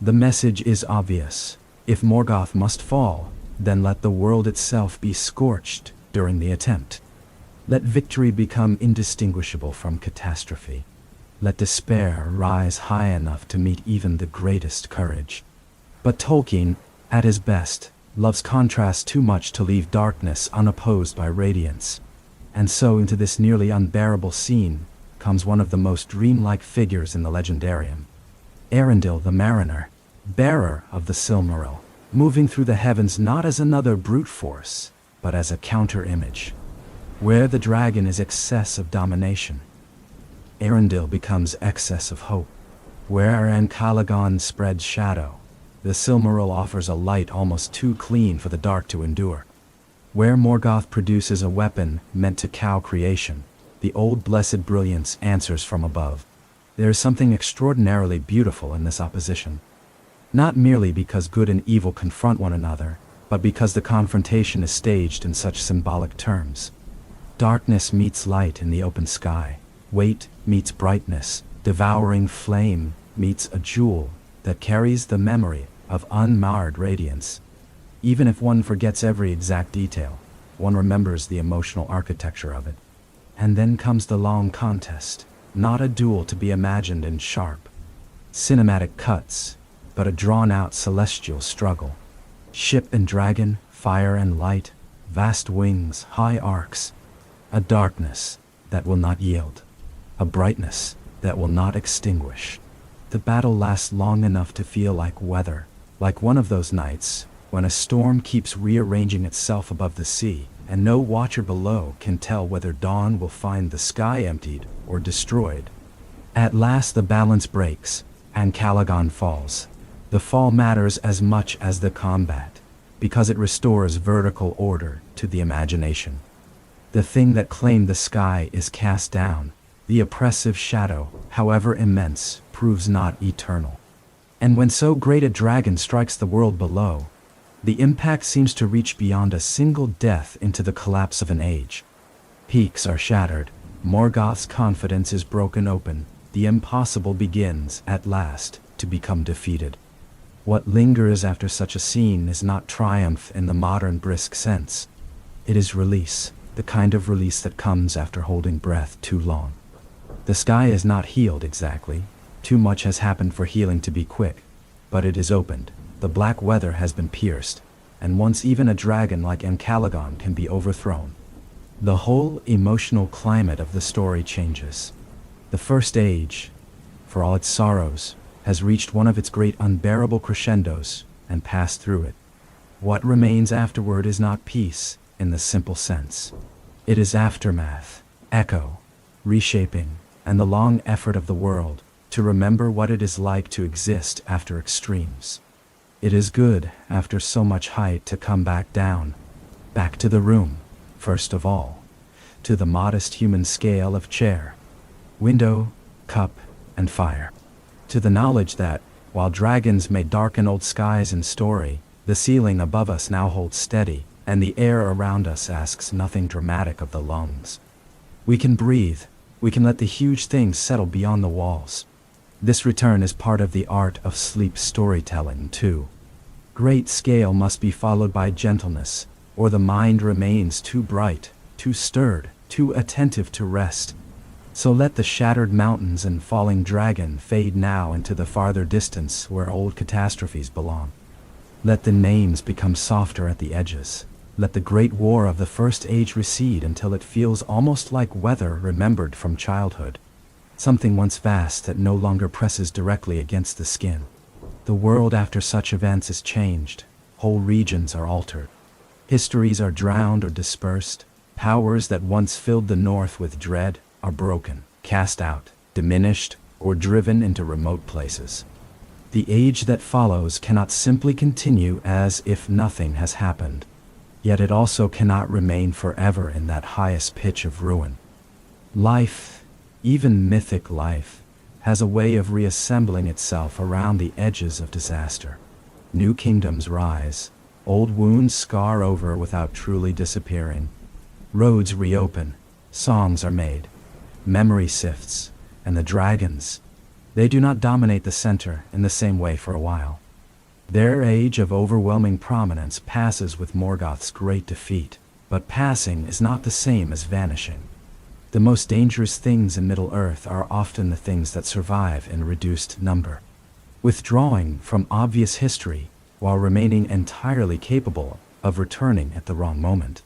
The message is obvious. If Morgoth must fall, then let the world itself be scorched during the attempt. Let victory become indistinguishable from catastrophe. Let despair rise high enough to meet even the greatest courage. But Tolkien, at his best, loves contrast too much to leave darkness unopposed by radiance. And so into this nearly unbearable scene comes one of the most dreamlike figures in the legendarium. Arundel the Mariner, bearer of the Silmaril, moving through the heavens not as another brute force, but as a counter-image. Where the dragon is excess of domination, Arundel becomes excess of hope. Where Ancalagon spreads shadow, the Silmaril offers a light almost too clean for the dark to endure. Where Morgoth produces a weapon meant to cow creation, the old blessed brilliance answers from above. There is something extraordinarily beautiful in this opposition. Not merely because good and evil confront one another, but because the confrontation is staged in such symbolic terms. Darkness meets light in the open sky. Weight meets brightness. Devouring flame meets a jewel that carries the memory of unmarred radiance. Even if one forgets every exact detail, one remembers the emotional architecture of it. And then comes the long contest, not a duel to be imagined in sharp, cinematic cuts, but a drawn-out celestial struggle. Ship and dragon, fire and light, vast wings, high arcs, a darkness that will not yield, a brightness that will not extinguish. The battle lasts long enough to feel like weather, like one of those nights when a storm keeps rearranging itself above the sea, and no watcher below can tell whether dawn will find the sky emptied or destroyed. At last the balance breaks, and Ancalagon falls. The fall matters as much as the combat, because it restores vertical order to the imagination. The thing that claimed the sky is cast down. The oppressive shadow, however immense, proves not eternal. And when so great a dragon strikes the world below, the impact seems to reach beyond a single death into the collapse of an age. Peaks are shattered, Morgoth's confidence is broken open, the impossible begins, at last, to become defeated. What lingers after such a scene is not triumph in the modern brisk sense. It is release, the kind of release that comes after holding breath too long. The sky is not healed exactly, too much has happened for healing to be quick, but it is opened, the black weather has been pierced, and once even a dragon like Ancalagon can be overthrown, the whole emotional climate of the story changes. The First Age, for all its sorrows, has reached one of its great unbearable crescendos and passed through it. What remains afterward is not peace in the simple sense. It is aftermath, echo, reshaping, and the long effort of the world, to remember what it is like to exist after extremes. It is good, after so much height, to come back down, back to the room, first of all, to the modest human scale of chair, window, cup, and fire. To the knowledge that, while dragons may darken old skies in story, the ceiling above us now holds steady, and the air around us asks nothing dramatic of the lungs. We can breathe, we can let the huge things settle beyond the walls. This return is part of the art of sleep storytelling, too. Great scale must be followed by gentleness, or the mind remains too bright, too stirred, too attentive to rest. So let the shattered mountains and falling dragon fade now into the farther distance where old catastrophes belong. Let the names become softer at the edges. Let the great war of the first age recede until it feels almost like weather remembered from childhood. Something once vast that no longer presses directly against the skin. The world after such events is changed. Whole regions are altered. Histories are drowned or dispersed. Powers that once filled the north with dread are broken, cast out, diminished, or driven into remote places. The age that follows cannot simply continue as if nothing has happened. Yet it also cannot remain forever in that highest pitch of ruin. Life, even mythic life, has a way of reassembling itself around the edges of disaster. New kingdoms rise, old wounds scar over without truly disappearing. Roads reopen, songs are made, memory sifts, and the dragons, they do not dominate the center in the same way for a while. Their age of overwhelming prominence passes with Morgoth's great defeat, but passing is not the same as vanishing. The most dangerous things in Middle-earth are often the things that survive in reduced number. Withdrawing from obvious history, while remaining entirely capable of returning at the wrong moment.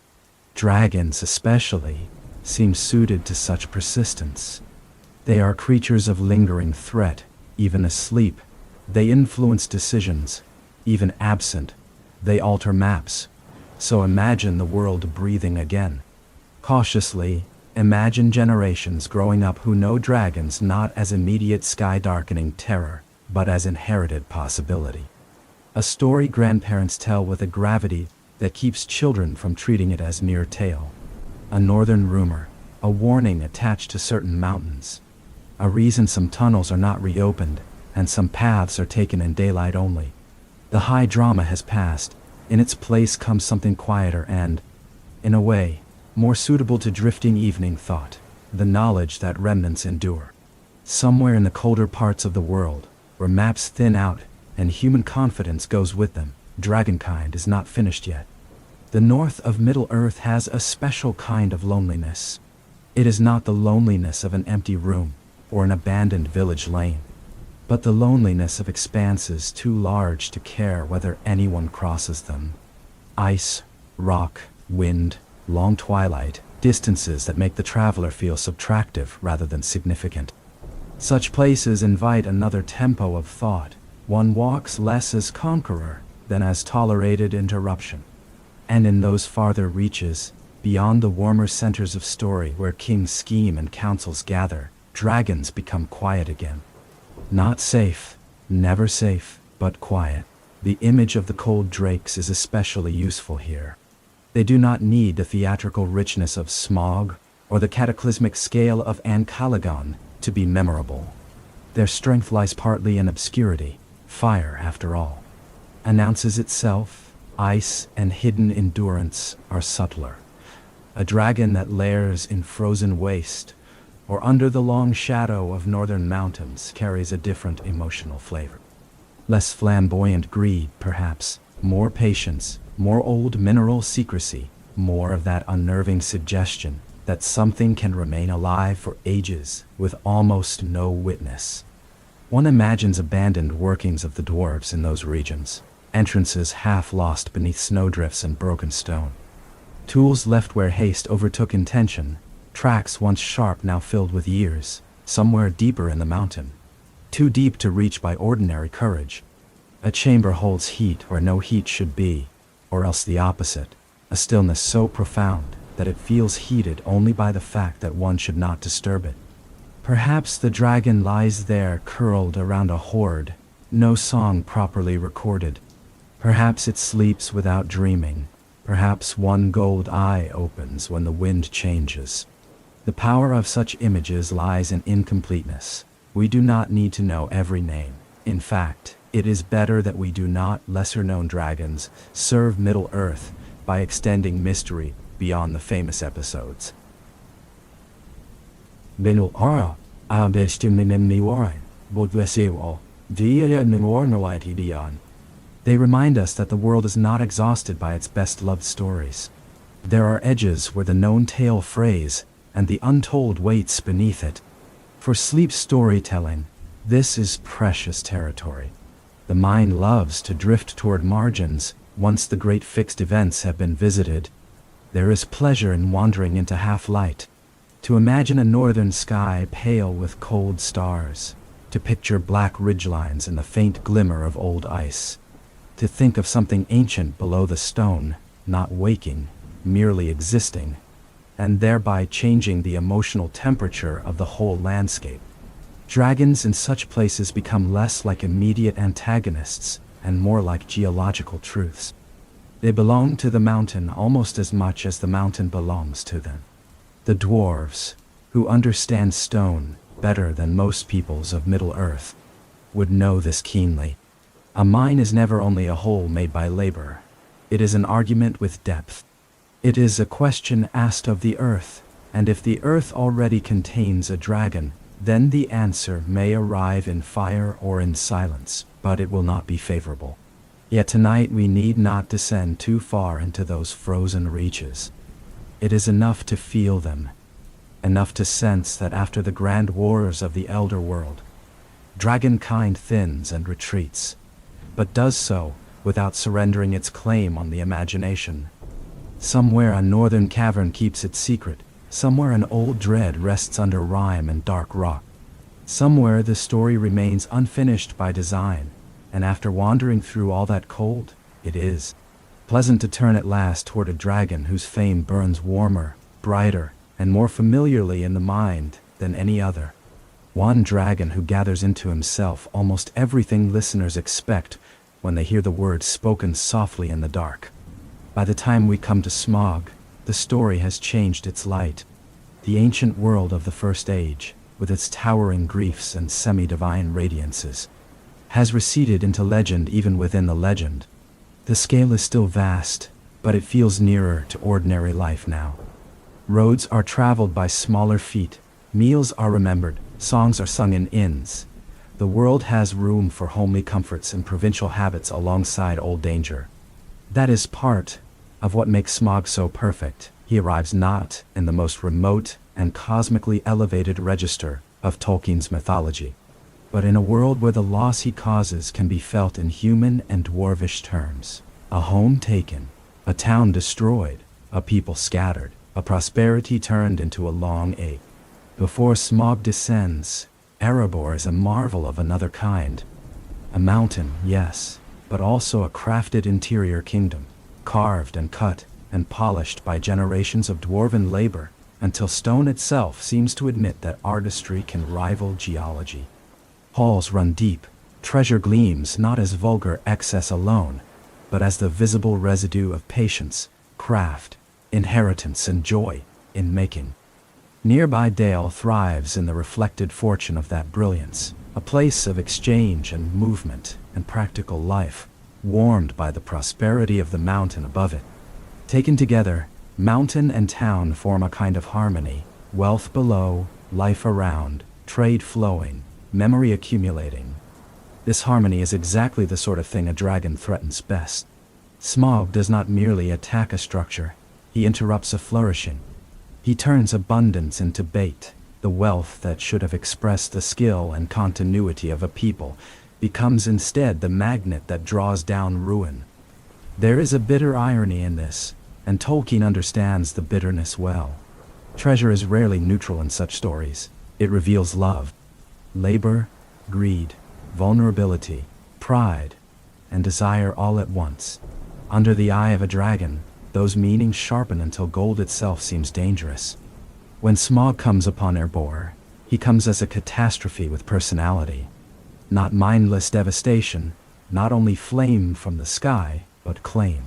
Dragons, especially, seem suited to such persistence. They are creatures of lingering threat, even asleep. They influence decisions, even absent. They alter maps. So imagine the world breathing again. Cautiously, imagine generations growing up who know dragons not as immediate sky-darkening terror, but as inherited possibility. A story grandparents tell with a gravity that keeps children from treating it as mere tale. A northern rumor, a warning attached to certain mountains. A reason some tunnels are not reopened, and some paths are taken in daylight only. The high drama has passed. In its place comes something quieter and, in a way, more suitable to drifting evening thought, the knowledge that remnants endure. Somewhere in the colder parts of the world, where maps thin out and human confidence goes with them, dragonkind is not finished yet. The north of Middle-earth has a special kind of loneliness. It is not the loneliness of an empty room or an abandoned village lane, but the loneliness of expanses too large to care whether anyone crosses them. Ice, rock, wind, long twilight, distances that make the traveler feel subtractive rather than significant. Such places invite another tempo of thought. One walks less as conqueror than as tolerated interruption. And in those farther reaches, beyond the warmer centers of story where kings scheme and councils gather, dragons become quiet again. Not safe, never safe, but quiet. The image of the cold drakes is especially useful here. They do not need the theatrical richness of Smaug or the cataclysmic scale of Ancalagon to be memorable. Their strength lies partly in obscurity. Fire, after all, announces itself. Ice and hidden endurance are subtler. A dragon that lairs in frozen waste or under the long shadow of northern mountains carries a different emotional flavor. Less flamboyant greed, perhaps, more patience, more old mineral secrecy, more of that unnerving suggestion that something can remain alive for ages with almost no witness. One imagines abandoned workings of the dwarves in those regions, entrances half lost beneath snowdrifts and broken stone. Tools left where haste overtook intention, tracks once sharp now filled with years, somewhere deeper in the mountain. Too deep to reach by ordinary courage. A chamber holds heat where no heat should be, or else the opposite, a stillness so profound that it feels heated only by the fact that one should not disturb it. Perhaps the dragon lies there curled around a hoard, no song properly recorded. Perhaps it sleeps without dreaming. Perhaps one gold eye opens when the wind changes. The power of such images lies in incompleteness. We do not need to know every name. In fact, it is better that we do not. Lesser-known dragons serve Middle-earth by extending mystery beyond the famous episodes. Middle-earth, They remind us that the world is not exhausted by its best-loved stories. There are edges where the known tale frays, and the untold waits beneath it. For sleep storytelling, this is precious territory. The mind loves to drift toward margins once the great fixed events have been visited. There is pleasure in wandering into half-light, to imagine a northern sky pale with cold stars, to picture black ridgelines in the faint glimmer of old ice, to think of something ancient below the stone, not waking, merely existing, and thereby changing the emotional temperature of the whole landscape. Dragons in such places become less like immediate antagonists and more like geological truths. They belong to the mountain almost as much as the mountain belongs to them. The dwarves, who understand stone better than most peoples of Middle-earth, would know this keenly. A mine is never only a hole made by labor. It is an argument with depth. It is a question asked of the earth, and if the earth already contains a dragon, then the answer may arrive in fire or in silence, but it will not be favorable. Yet tonight we need not descend too far into those frozen reaches. It is enough to feel them, enough to sense that after the grand wars of the Elder World, dragonkind thins and retreats, but does so without surrendering its claim on the imagination. Somewhere a northern cavern keeps its secret. Somewhere an old dread rests under rime and dark rock. Somewhere the story remains unfinished by design, and after wandering through all that cold, it is pleasant to turn at last toward a dragon whose fame burns warmer, brighter, and more familiarly in the mind than any other. One dragon who gathers into himself almost everything listeners expect when they hear the words spoken softly in the dark. By the time we come to Smaug, the story has changed its light. The ancient world of the First Age, with its towering griefs and semi-divine radiances, has receded into legend even within the legend. The scale is still vast, but it feels nearer to ordinary life now. Roads are traveled by smaller feet, meals are remembered, songs are sung in inns. The world has room for homely comforts and provincial habits alongside old danger. That is part of what makes Smaug so perfect. He arrives not in the most remote and cosmically elevated register of Tolkien's mythology, but in a world where the loss he causes can be felt in human and dwarvish terms. A home taken, a town destroyed, a people scattered, a prosperity turned into a long ache. Before Smaug descends, Erebor is a marvel of another kind. A mountain, yes, but also a crafted interior kingdom, carved and cut and polished by generations of dwarven labor, until stone itself seems to admit that artistry can rival geology. Halls run deep, treasure gleams not as vulgar excess alone, but as the visible residue of patience, craft, inheritance and joy in making. Nearby Dale thrives in the reflected fortune of that brilliance, a place of exchange and movement and practical life, warmed by the prosperity of the mountain above it. Taken together, mountain and town form a kind of harmony, wealth below, life around, trade flowing, memory accumulating. This harmony is exactly the sort of thing a dragon threatens best. Smaug does not merely attack a structure, he interrupts a flourishing. He turns abundance into bait. The wealth that should have expressed the skill and continuity of a people becomes instead the magnet that draws down ruin. There is a bitter irony in this, and Tolkien understands the bitterness well. Treasure is rarely neutral in such stories. It reveals love, labor, greed, vulnerability, pride, and desire all at once. Under the eye of a dragon, those meanings sharpen until gold itself seems dangerous. When Smaug comes upon Erebor, He comes as a catastrophe with personality. Not mindless devastation, not only flame from the sky, but claim.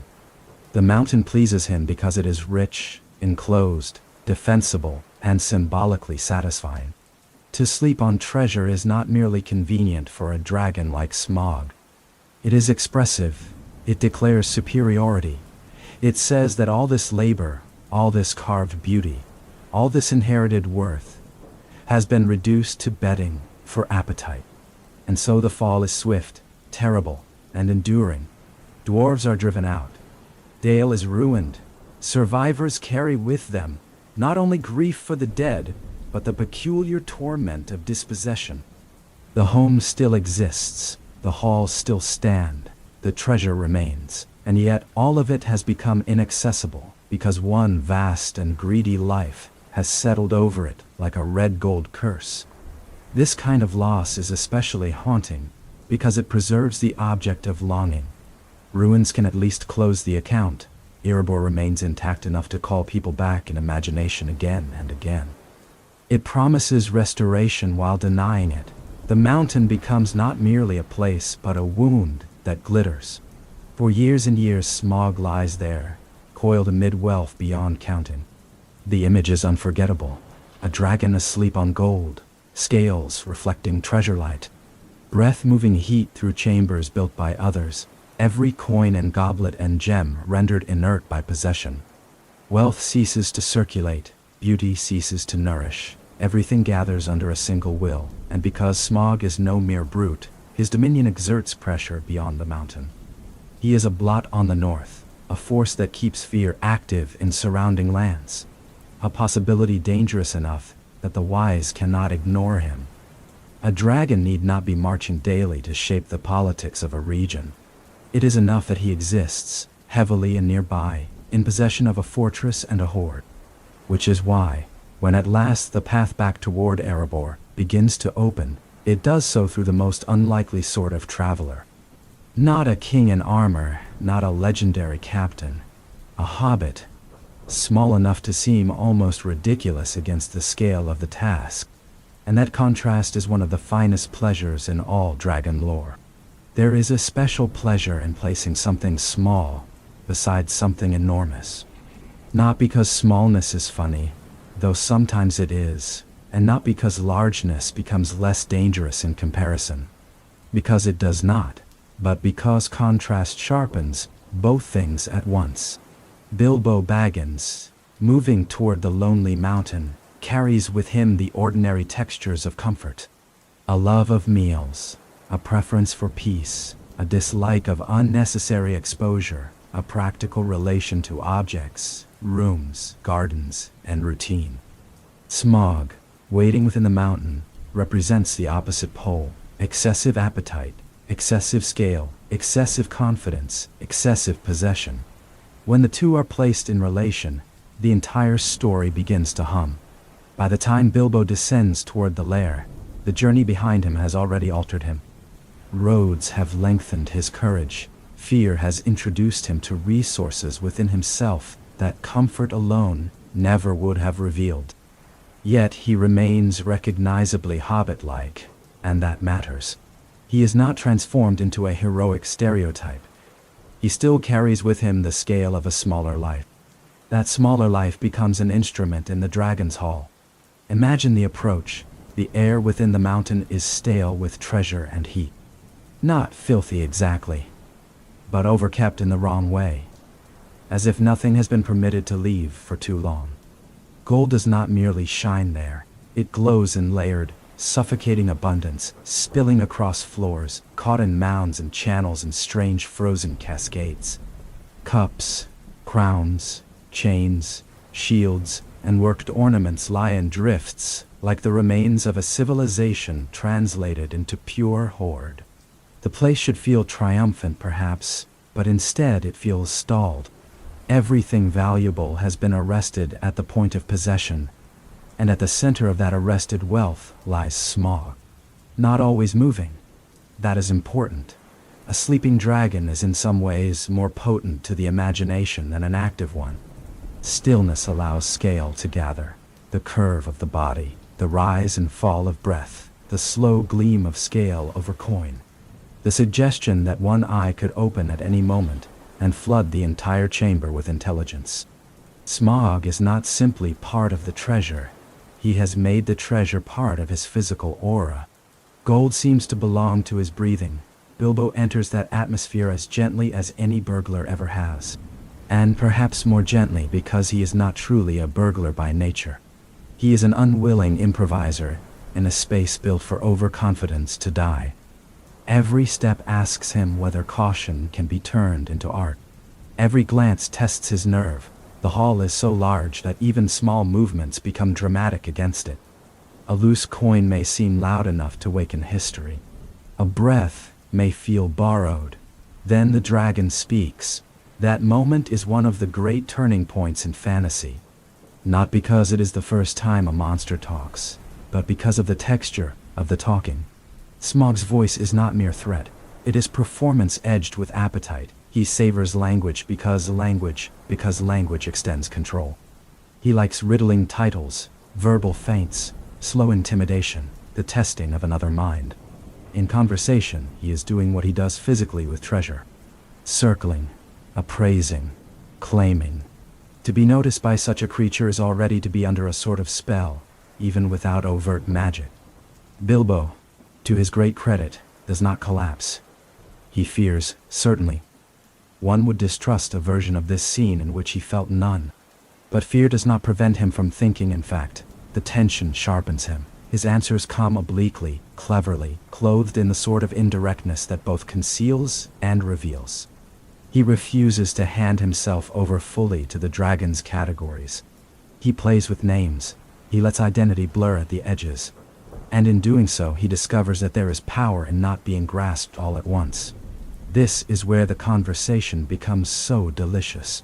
The mountain pleases him because it is rich, enclosed, defensible, and symbolically satisfying. To sleep on treasure is not merely convenient for a dragon like Smaug. It is expressive. It declares superiority. It says that all this labor, all this carved beauty, all this inherited worth, has been reduced to bedding for appetite. And so the fall is swift, terrible, and enduring. Dwarves are driven out. Dale is ruined. Survivors carry with them not only grief for the dead, but the peculiar torment of dispossession. The home still exists, the halls still stand, the treasure remains, and yet all of it has become inaccessible because one vast and greedy life has settled over it like a red gold curse. This kind of loss is especially haunting because it preserves the object of longing. Ruins can at least close the account. Erebor remains intact enough to call people back in imagination again and again. It promises restoration while denying it. The mountain becomes not merely a place but a wound that glitters. For years and years Smaug lies there, coiled amid wealth beyond counting. The image is unforgettable. A dragon asleep on gold, scales reflecting treasure light, breath-moving heat through chambers built by others, every coin and goblet and gem rendered inert by possession. Wealth ceases to circulate, beauty ceases to nourish, everything gathers under a single will, and because Smaug is no mere brute, his dominion exerts pressure beyond the mountain. He is a blot on the north, a force that keeps fear active in surrounding lands, a possibility dangerous enough that the wise cannot ignore him. A dragon need not be marching daily to shape the politics of a region. It is enough that he exists, heavily and nearby, in possession of a fortress and a hoard. Which is why, when at last the path back toward Erebor begins to open, it does so through the most unlikely sort of traveler. Not a king in armor, not a legendary captain. A hobbit, small enough to seem almost ridiculous against the scale of the task. And that contrast is one of the finest pleasures in all dragon lore. There is a special pleasure in placing something small beside something enormous. Not because smallness is funny, though sometimes it is, and not because largeness becomes less dangerous in comparison. Because it does not, but because contrast sharpens both things at once. Bilbo Baggins, moving toward the lonely mountain, carries with him the ordinary textures of comfort. A love of meals, a preference for peace, a dislike of unnecessary exposure, a practical relation to objects, rooms, gardens, and routine. Smaug, waiting within the mountain, represents the opposite pole: excessive appetite, excessive scale, excessive confidence, excessive possession. When the two are placed in relation, the entire story begins to hum. By the time Bilbo descends toward the lair, the journey behind him has already altered him. Roads have lengthened his courage. Fear has introduced him to resources within himself that comfort alone never would have revealed. Yet he remains recognizably hobbit-like, and that matters. He is not transformed into a heroic stereotype. He still carries with him the scale of a smaller life. That smaller life becomes an instrument in the Dragon's Hall. Imagine the approach. The air within the mountain is stale with treasure and heat. Not filthy exactly, but overkept in the wrong way, as if nothing has been permitted to leave for too long. Gold does not merely shine there, it glows in layered, suffocating abundance, spilling across floors, caught in mounds and channels and strange frozen cascades. Cups, crowns, chains, shields, and worked ornaments lie in drifts, like the remains of a civilization translated into pure hoard. The place should feel triumphant perhaps, but instead it feels stalled. Everything valuable has been arrested at the point of possession, and at the center of that arrested wealth lies Smaug. Not always moving. That is important. A sleeping dragon is in some ways more potent to the imagination than an active one. Stillness allows scale to gather, the curve of the body, the the rise and fall of breath, the slow gleam of scale over coin. The suggestion that one eye could open at any moment and flood the entire chamber with intelligence. Smaug is not simply part of the treasure. He has made the treasure part of his physical aura. Gold seems to belong to his breathing. Bilbo enters that atmosphere as gently as any burglar ever has. And perhaps more gently because he is not truly a burglar by nature. He is an unwilling improviser in a space built for overconfidence to die. Every step asks him whether caution can be turned into art. Every glance tests his nerve. The hall is so large that even small movements become dramatic against it. A loose coin may seem loud enough to waken history. A breath may feel borrowed. Then the dragon speaks. That moment is one of the great turning points in fantasy. Not because it is the first time a monster talks, but because of the texture of the talking. Smaug's voice is not mere threat. It is performance edged with appetite. He savors language because language extends control. He likes riddling titles, verbal feints, slow intimidation, the testing of another mind. In conversation, he is doing what he does physically with treasure. Circling, appraising, claiming. To be noticed by such a creature is already to be under a sort of spell, even without overt magic. Bilbo, to his great credit, does not collapse. He fears, certainly. One would distrust a version of this scene in which he felt none. But fear does not prevent him from thinking. In fact, the tension sharpens him. His answers come obliquely, cleverly, clothed in the sort of indirectness that both conceals and reveals. He refuses to hand himself over fully to the dragon's categories. He plays with names. He lets identity blur at the edges. And in doing so, he discovers that there is power in not being grasped all at once. This is where the conversation becomes so delicious.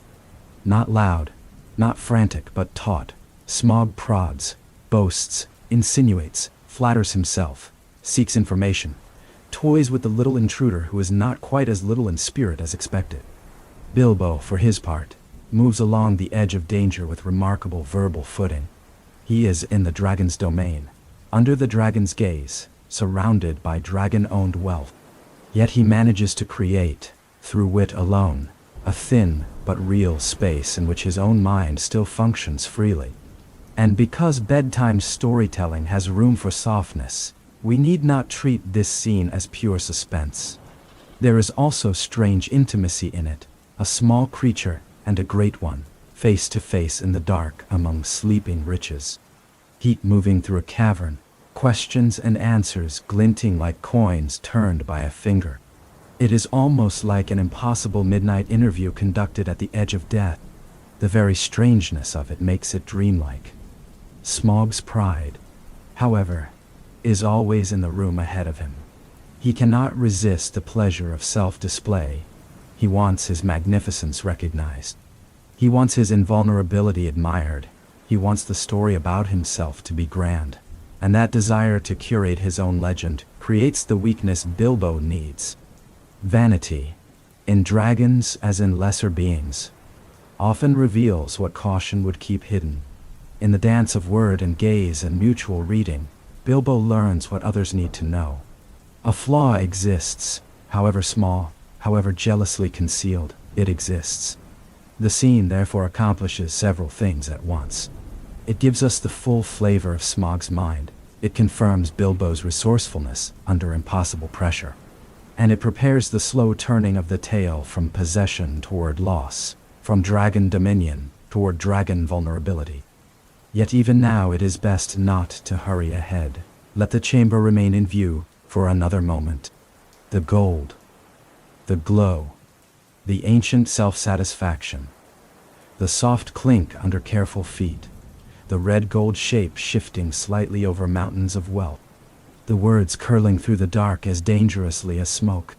Not loud, not frantic, but taut. Smaug prods, boasts, insinuates, flatters himself, seeks information, toys with the little intruder who is not quite as little in spirit as expected. Bilbo, for his part, moves along the edge of danger with remarkable verbal footing. He is in the dragon's domain, under the dragon's gaze, surrounded by dragon-owned wealth. Yet he manages to create, through wit alone, a thin but real space in which his own mind still functions freely. And because bedtime storytelling has room for softness, we need not treat this scene as pure suspense. There is also strange intimacy in it, a small creature and a great one, face to face in the dark among sleeping riches. Heat moving through a cavern, questions and answers glinting like coins turned by a finger. It is almost like an impossible midnight interview conducted at the edge of death. The very strangeness of it makes it dreamlike. Smaug's pride, however, is always in the room ahead of him. He cannot resist the pleasure of self-display. He wants his magnificence recognized. He wants his invulnerability admired. He wants the story about himself to be grand. And that desire to curate his own legend creates the weakness Bilbo needs. Vanity, in dragons as in lesser beings, often reveals what caution would keep hidden. In the dance of word and gaze and mutual reading, Bilbo learns what others need to know. A flaw exists, however small, however jealously concealed, it exists. The scene therefore accomplishes several things at once. It gives us the full flavor of Smaug's mind. It confirms Bilbo's resourcefulness under impossible pressure. And it prepares the slow turning of the tale from possession toward loss, from dragon dominion toward dragon vulnerability. Yet even now it is best not to hurry ahead. Let the chamber remain in view for another moment. The gold, the glow, the ancient self-satisfaction, the soft clink under careful feet, the red gold shape shifting slightly over mountains of wealth, the words curling through the dark as dangerously as smoke.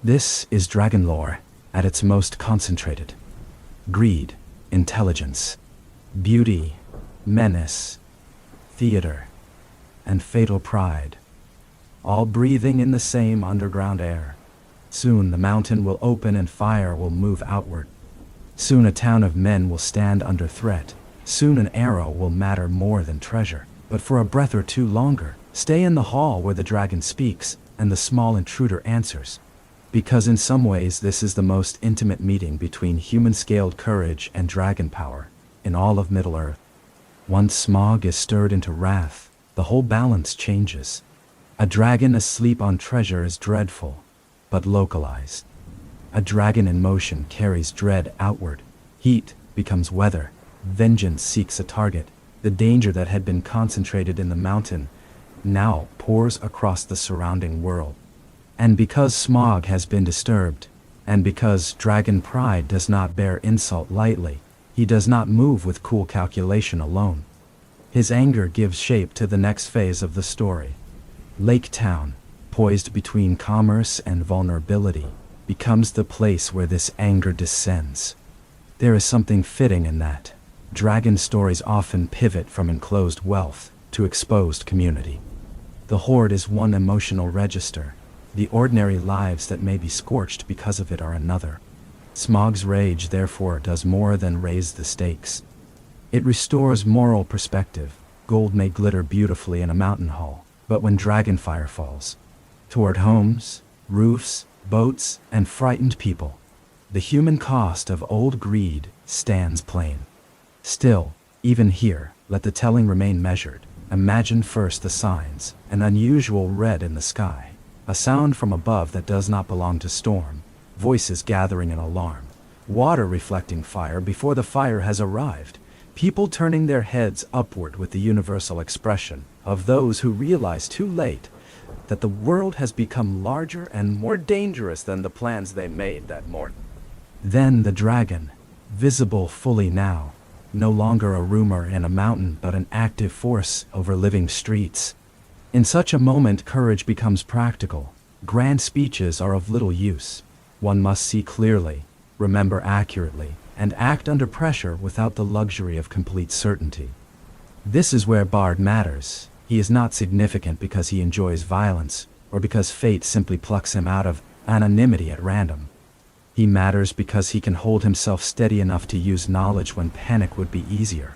This is dragon lore at its most concentrated. Greed, intelligence, beauty, menace, theater, and fatal pride, all breathing in the same underground air. Soon the mountain will open and fire will move outward. Soon a town of men will stand under threat. Soon an arrow will matter more than treasure. but for a breath or two longer. Stay in the hall where the dragon speaks, and the small intruder answers. Because in some ways this is the most intimate meeting between human-scaled courage and dragon power in all of Middle-earth. Once Smaug is stirred into wrath, the whole balance changes. A dragon asleep on treasure is dreadful, but localized. A dragon in motion carries dread outward. Heat becomes weather. Vengeance seeks a target. The danger that had been concentrated in the mountain now pours across the surrounding world. And because Smaug has been disturbed, and because dragon pride does not bear insult lightly, he does not move with cool calculation alone. His anger gives shape to the next phase of the story. Lake Town, poised between commerce and vulnerability, becomes the place where this anger descends. There is something fitting in that. Dragon stories often pivot from enclosed wealth to exposed community. The Horde is one emotional register. The ordinary lives that may be scorched because of it are another. Smaug's rage, therefore, does more than raise the stakes. It restores moral perspective. Gold may glitter beautifully in a mountain hall, but when dragonfire falls toward homes, roofs, boats, and frightened people, the human cost of old greed stands plain. Still, even here, let the telling remain measured. Imagine first the signs: an unusual red in the sky, a sound from above that does not belong to storm, voices gathering in alarm, water reflecting fire before the fire has arrived, people turning their heads upward with the universal expression of those who realize too late that the world has become larger and more dangerous than the plans they made that morning. Then the dragon, visible fully now, no longer a rumor in a mountain but an active force over living streets. In such a moment, courage becomes practical. Grand speeches are of little use. One must see clearly, remember accurately, and act under pressure without the luxury of complete certainty. This is where Bard matters. He is not significant because he enjoys violence, or because fate simply plucks him out of anonymity at random. He matters because he can hold himself steady enough to use knowledge when panic would be easier.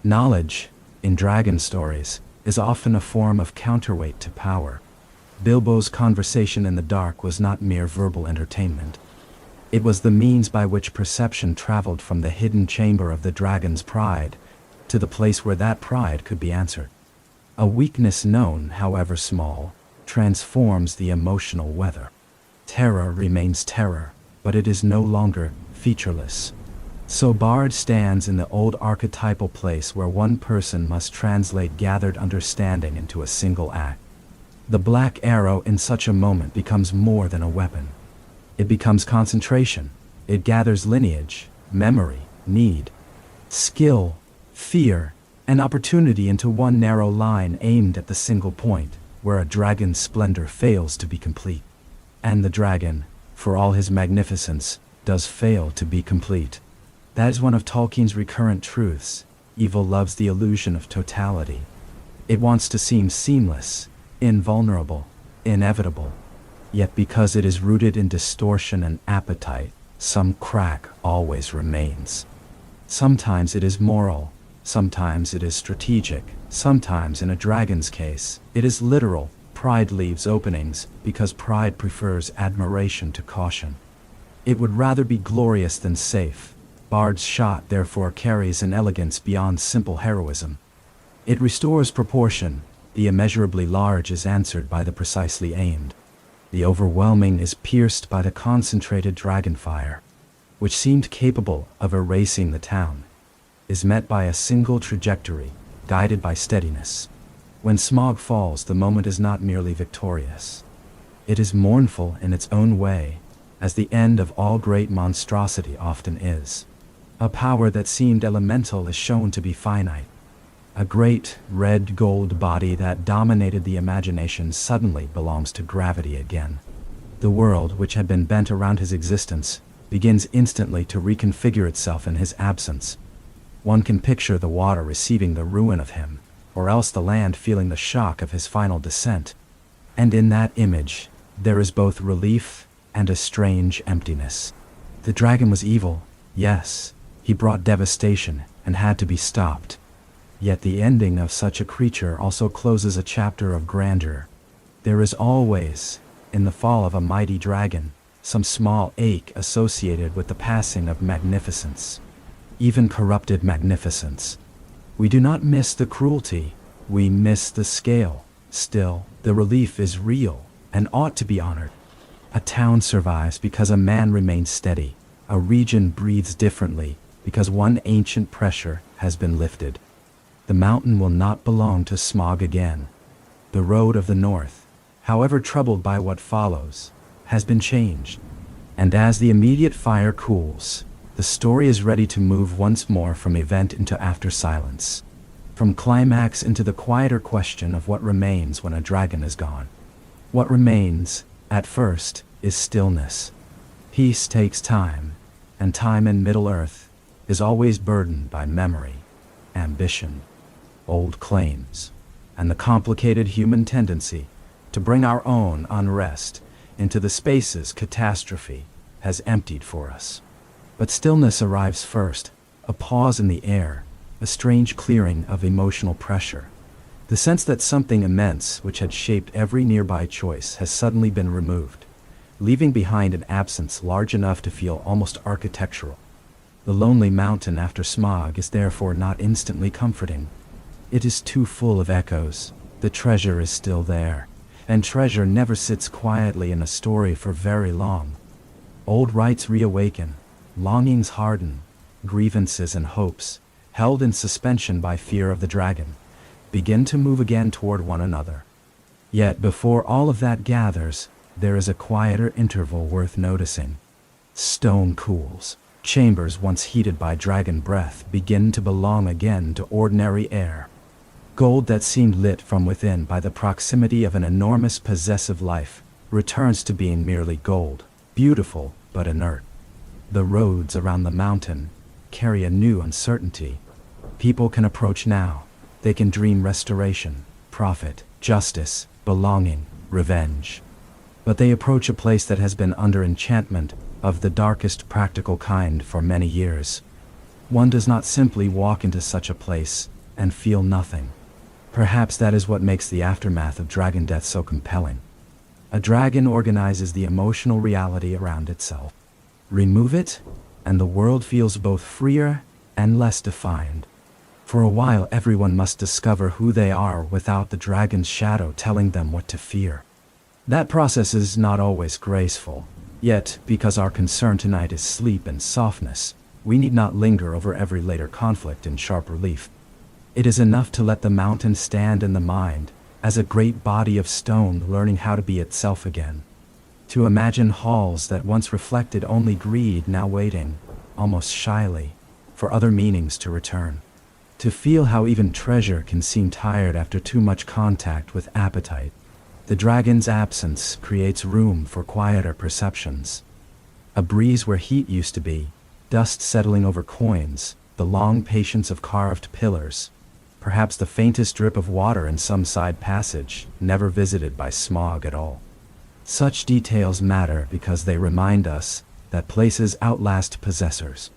Knowledge, in dragon stories, is often a form of counterweight to power. Bilbo's conversation in the dark was not mere verbal entertainment. It was the means by which perception traveled from the hidden chamber of the dragon's pride to the place where that pride could be answered. A weakness known, however small, transforms the emotional weather. Terror remains terror, but it is no longer featureless. So Bard stands in the old archetypal place where one person must translate gathered understanding into a single act. The black arrow in such a moment becomes more than a weapon. It becomes concentration. It gathers lineage, memory, need, skill, fear, and opportunity into one narrow line aimed at the single point where a dragon's splendor fails to be complete. And the dragon, for all his magnificence, does fail to be complete. That is one of Tolkien's recurrent truths. Evil loves the illusion of totality. It wants to seem seamless, invulnerable, inevitable. Yet because it is rooted in distortion and appetite, some crack always remains. Sometimes it is moral, sometimes it is strategic, sometimes, in a dragon's case, it is literal. Pride leaves openings because pride prefers admiration to caution. It would rather be glorious than safe. Bard's shot therefore carries an elegance beyond simple heroism. It restores proportion. The immeasurably large is answered by the precisely aimed. The overwhelming is pierced by the concentrated dragonfire, which seemed capable of erasing the town, is met by a single trajectory, guided by steadiness. When Smaug falls, the moment is not merely victorious. It is mournful in its own way, as the end of all great monstrosity often is. A power that seemed elemental is shown to be finite. A great, red-gold body that dominated the imagination suddenly belongs to gravity again. The world, which had been bent around his existence, begins instantly to reconfigure itself in his absence. One can picture the water receiving the ruin of him, or else the land feeling the shock of his final descent. And in that image, there is both relief and a strange emptiness. The dragon was evil, yes. He brought devastation and had to be stopped. Yet the ending of such a creature also closes a chapter of grandeur. There is always, in the fall of a mighty dragon, some small ache associated with the passing of magnificence. Even corrupted magnificence. We do not miss the cruelty, we miss the scale. Still, the relief is real, and ought to be honored. A town survives because a man remains steady. A region breathes differently, because one ancient pressure has been lifted. The mountain will not belong to Smaug again. The road of the north, however troubled by what follows, has been changed. And as the immediate fire cools, the story is ready to move once more from event into after silence. From climax into the quieter question of what remains when a dragon is gone. What remains, at first, is stillness. Peace takes time, and time in Middle-earth is always burdened by memory, ambition, old claims, and the complicated human tendency to bring our own unrest into the spaces catastrophe has emptied for us. But stillness arrives first, a pause in the air, a strange clearing of emotional pressure. The sense that something immense which had shaped every nearby choice has suddenly been removed, leaving behind an absence large enough to feel almost architectural. The lonely mountain after Smaug is therefore not instantly comforting. It is too full of echoes. The treasure is still there, and treasure never sits quietly in a story for very long. Old rights reawaken, longings harden, grievances and hopes, held in suspension by fear of the dragon, begin to move again toward one another. Yet before all of that gathers, there is a quieter interval worth noticing. Stone cools. Chambers once heated by dragon breath begin to belong again to ordinary air. Gold that seemed lit from within by the proximity of an enormous possessive life returns to being merely gold, beautiful but inert. The roads around the mountain carry a new uncertainty. People can approach now. They can dream restoration, profit, justice, belonging, revenge. But they approach a place that has been under enchantment of the darkest practical kind for many years. One does not simply walk into such a place and feel nothing. Perhaps that is what makes the aftermath of dragon death so compelling. A dragon organizes the emotional reality around itself. Remove it, and the world feels both freer and less defined. For a while everyone must discover who they are without the dragon's shadow telling them what to fear. That process is not always graceful. Yet, because our concern tonight is sleep and softness, we need not linger over every later conflict in sharp relief. It is enough to let the mountain stand in the mind, as a great body of stone learning how to be itself again. To imagine halls that once reflected only greed now waiting, almost shyly, for other meanings to return. To feel how even treasure can seem tired after too much contact with appetite. The dragon's absence creates room for quieter perceptions. A breeze where heat used to be, dust settling over coins, the long patience of carved pillars, perhaps the faintest drip of water in some side passage, never visited by Smaug at all. Such details matter because they remind us that places outlast possessors.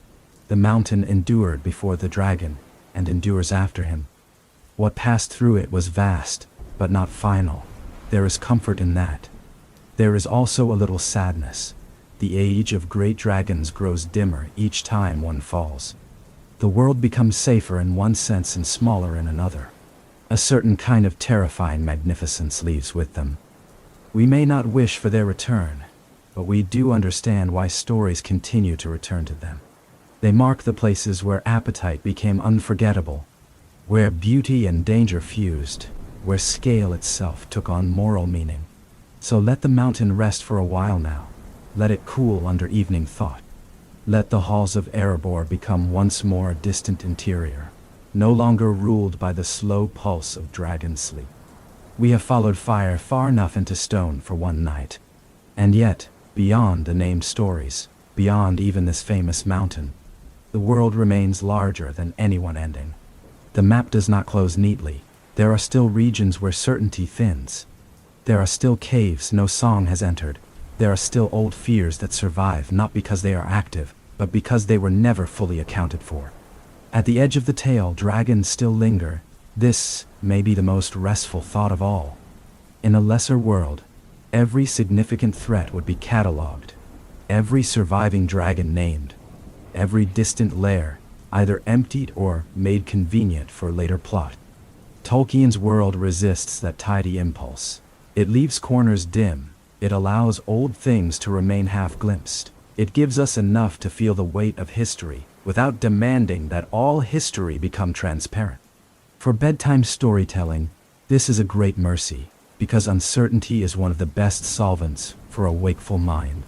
The mountain endured before the dragon, and endures after him. What passed through it was vast, but not final. There is comfort in that. There is also a little sadness. The age of great dragons grows dimmer each time one falls. The world becomes safer in one sense and smaller in another. A certain kind of terrifying magnificence leaves with them. We may not wish for their return, but we do understand why stories continue to return to them. They mark the places where appetite became unforgettable, where beauty and danger fused, where scale itself took on moral meaning. So let the mountain rest for a while now. Let it cool under evening thought. Let the halls of Erebor become once more a distant interior, no longer ruled by the slow pulse of dragon sleep. We have followed fire far enough into stone for one night. And yet, beyond the named stories, beyond even this famous mountain, the world remains larger than any one ending. The map does not close neatly. There are still regions where certainty thins. There are still caves no song has entered. There are still old fears that survive not because they are active, but because they were never fully accounted for. At the edge of the tale, dragons still linger. This may be the most restful thought of all. In a lesser world, every significant threat would be catalogued, every surviving dragon named, every distant lair either emptied or made convenient for later plot. Tolkien's world resists that tidy impulse. It leaves corners dim. It allows old things to remain half-glimpsed. It gives us enough to feel the weight of history, without demanding that all history become transparent. For bedtime storytelling, this is a great mercy, because uncertainty is one of the best solvents for a wakeful mind.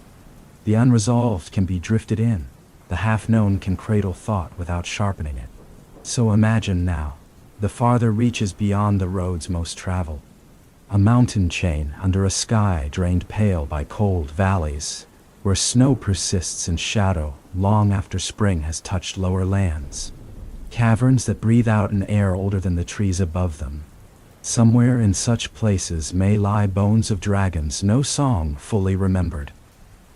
The unresolved can be drifted in. The half-known can cradle thought without sharpening it. So imagine now, the farther reaches beyond the roads most traveled. A mountain chain under a sky drained pale by cold valleys, where snow persists in shadow long after spring has touched lower lands. Caverns that breathe out an air older than the trees above them. Somewhere in such places may lie bones of dragons no song fully remembered.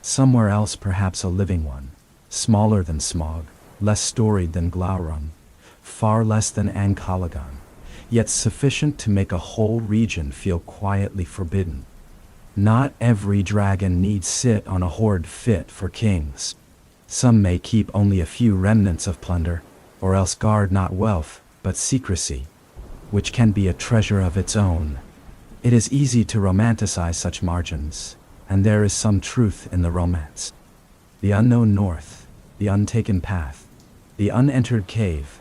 Somewhere else perhaps a living one, smaller than Smaug, less storied than Glaurung, far less than Ancalagon, yet sufficient to make a whole region feel quietly forbidden. Not every dragon needs sit on a hoard fit for kings. Some may keep only a few remnants of plunder, or else guard not wealth, but secrecy, which can be a treasure of its own. It is easy to romanticize such margins, and there is some truth in the romance. The unknown north, the untaken path, the unentered cave,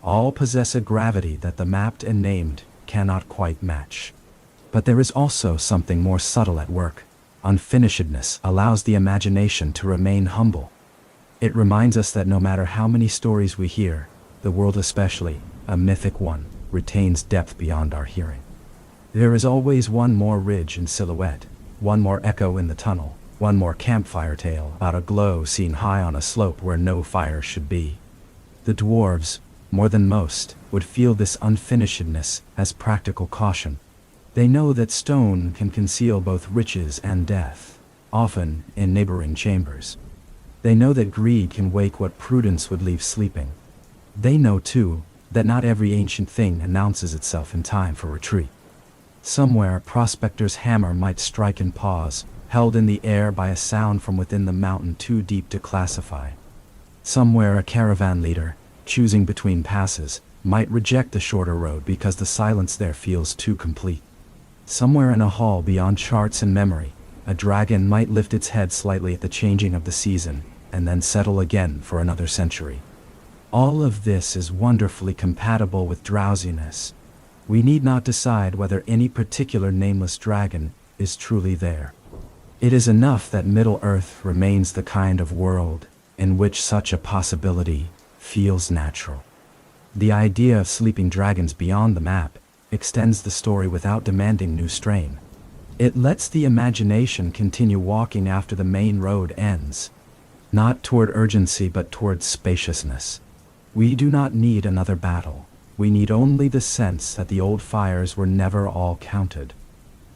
all possess a gravity that the mapped and named cannot quite match. But there is also something more subtle at work. Unfinishedness allows the imagination to remain humble. It reminds us that no matter how many stories we hear, the world, especially a mythic one, retains depth beyond our hearing. There is always one more ridge in silhouette, one more echo in the tunnel, one more campfire tale about a glow seen high on a slope where no fire should be. The dwarves, more than most, would feel this unfinishedness as practical caution. They know that stone can conceal both riches and death, often in neighboring chambers. They know that greed can wake what prudence would leave sleeping. They know, too, that not every ancient thing announces itself in time for retreat. Somewhere, a prospector's hammer might strike and pause, held in the air by a sound from within the mountain too deep to classify. Somewhere, a caravan leader, choosing between passes, might reject the shorter road because the silence there feels too complete. Somewhere in a hall beyond charts and memory, a dragon might lift its head slightly at the changing of the season, and then settle again for another century. All of this is wonderfully compatible with drowsiness. We need not decide whether any particular nameless dragon is truly there. It is enough that Middle-earth remains the kind of world in which such a possibility feels natural. The idea of sleeping dragons beyond the map extends the story without demanding new strain. It lets the imagination continue walking after the main road ends, not toward urgency but toward spaciousness. We do not need another battle. We need only the sense that the old fires were never all counted,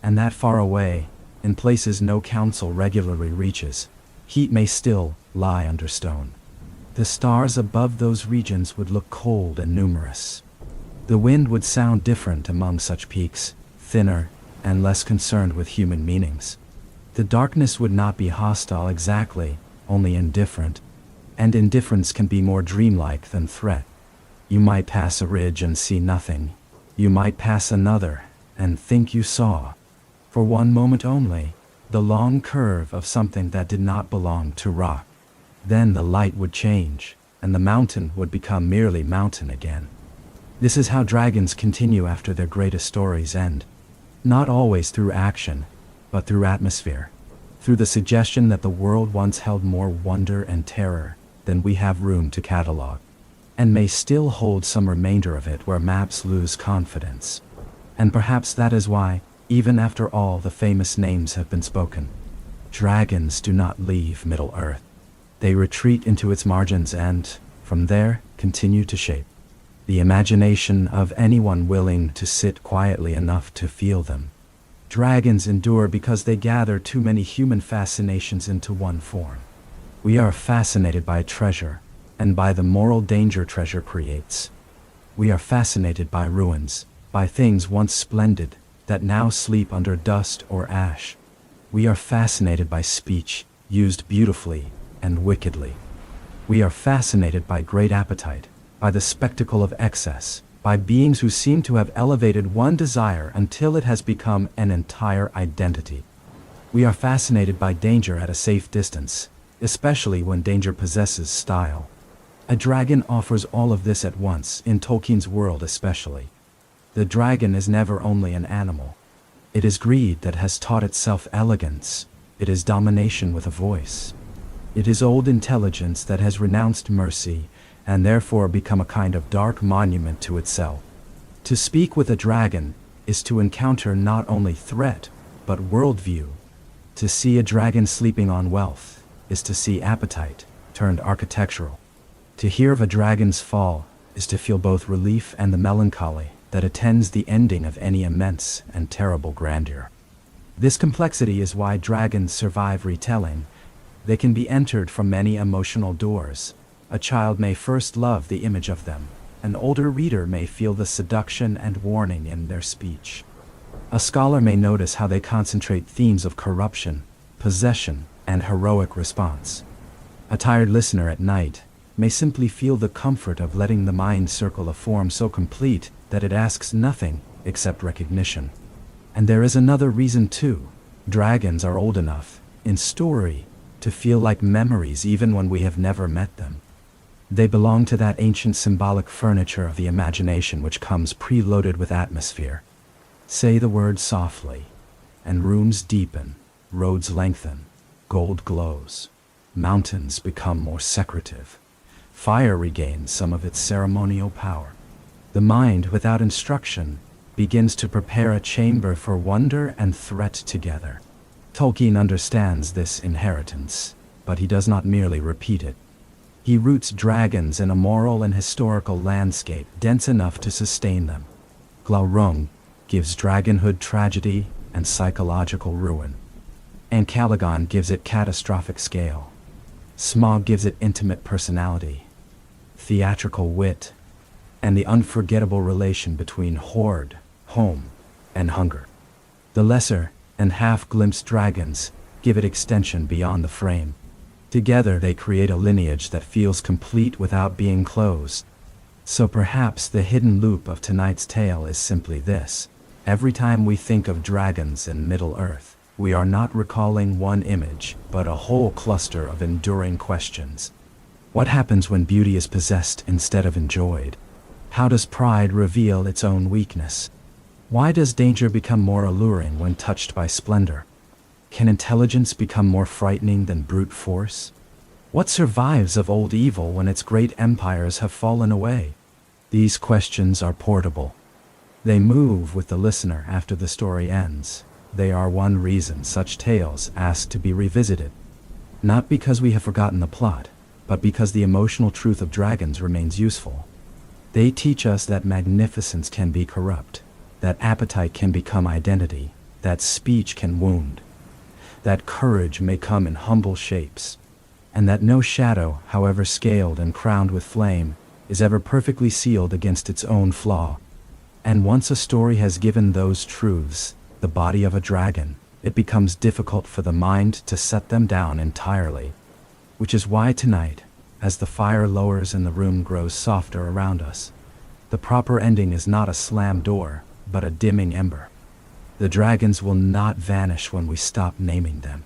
and that far away, in places no council regularly reaches, heat may still lie under stone. The stars above those regions would look cold and numerous. The wind would sound different among such peaks, thinner and less concerned with human meanings. The darkness would not be hostile exactly, only indifferent, and indifference can be more dreamlike than threat. You might pass a ridge and see nothing. You might pass another and think you saw, for one moment only, the long curve of something that did not belong to rock. Then the light would change, and the mountain would become merely mountain again. This is how dragons continue after their greatest stories end. Not always through action, but through atmosphere. Through the suggestion that the world once held more wonder and terror than we have room to catalog, and may still hold some remainder of it where maps lose confidence. And perhaps that is why, even after all the famous names have been spoken, dragons do not leave Middle-earth. They retreat into its margins and, from there, continue to shape the imagination of anyone willing to sit quietly enough to feel them. Dragons endure because they gather too many human fascinations into one form. We are fascinated by treasure, and by the moral danger treasure creates. We are fascinated by ruins, by things once splendid, that now sleep under dust or ash. We are fascinated by speech, used beautifully and wickedly. We are fascinated by great appetite, by the spectacle of excess, by beings who seem to have elevated one desire until it has become an entire identity. We are fascinated by danger at a safe distance, especially when danger possesses style. A dragon offers all of this at once, in Tolkien's world especially. The dragon is never only an animal. It is greed that has taught itself elegance. It is domination with a voice. It is old intelligence that has renounced mercy, and therefore become a kind of dark monument to itself. To speak with a dragon is to encounter not only threat, but worldview. To see a dragon sleeping on wealth is to see appetite turned architectural. To hear of a dragon's fall is to feel both relief and the melancholy that attends the ending of any immense and terrible grandeur. This complexity is why dragons survive retelling. They can be entered from many emotional doors. A child may first love the image of them. An older reader may feel the seduction and warning in their speech. A scholar may notice how they concentrate themes of corruption, possession, and heroic response. A tired listener at night may simply feel the comfort of letting the mind circle a form so complete that it asks nothing except recognition. And there is another reason too. Dragons are old enough, in story, to feel like memories even when we have never met them. They belong to that ancient symbolic furniture of the imagination which comes preloaded with atmosphere. Say the word softly, and rooms deepen, roads lengthen, gold glows, mountains become more secretive, fire regains some of its ceremonial power. The mind, without instruction, begins to prepare a chamber for wonder and threat together. Tolkien understands this inheritance, but he does not merely repeat it. He roots dragons in a moral and historical landscape dense enough to sustain them. Glaurung gives dragonhood tragedy and psychological ruin. Ancalagon gives it catastrophic scale. Smaug gives it intimate personality, theatrical wit, and the unforgettable relation between hoard, home, and hunger. The lesser and half-glimpsed dragons give it extension beyond the frame. Together they create a lineage that feels complete without being closed. So perhaps the hidden loop of tonight's tale is simply this. Every time we think of dragons in Middle-earth, we are not recalling one image, but a whole cluster of enduring questions. What happens when beauty is possessed instead of enjoyed? How does pride reveal its own weakness? Why does danger become more alluring when touched by splendor? Can intelligence become more frightening than brute force? What survives of old evil when its great empires have fallen away? These questions are portable. They move with the listener after the story ends. They are one reason such tales ask to be revisited. Not because we have forgotten the plot, but because the emotional truth of dragons remains useful. They teach us that magnificence can be corrupt, that appetite can become identity, that speech can wound, that courage may come in humble shapes, and that no shadow, however scaled and crowned with flame, is ever perfectly sealed against its own flaw. And once a story has given those truths, the body of a dragon, it becomes difficult for the mind to set them down entirely. Which is why tonight, as the fire lowers and the room grows softer around us, the proper ending is not a slammed door, but a dimming ember. The dragons will not vanish when we stop naming them.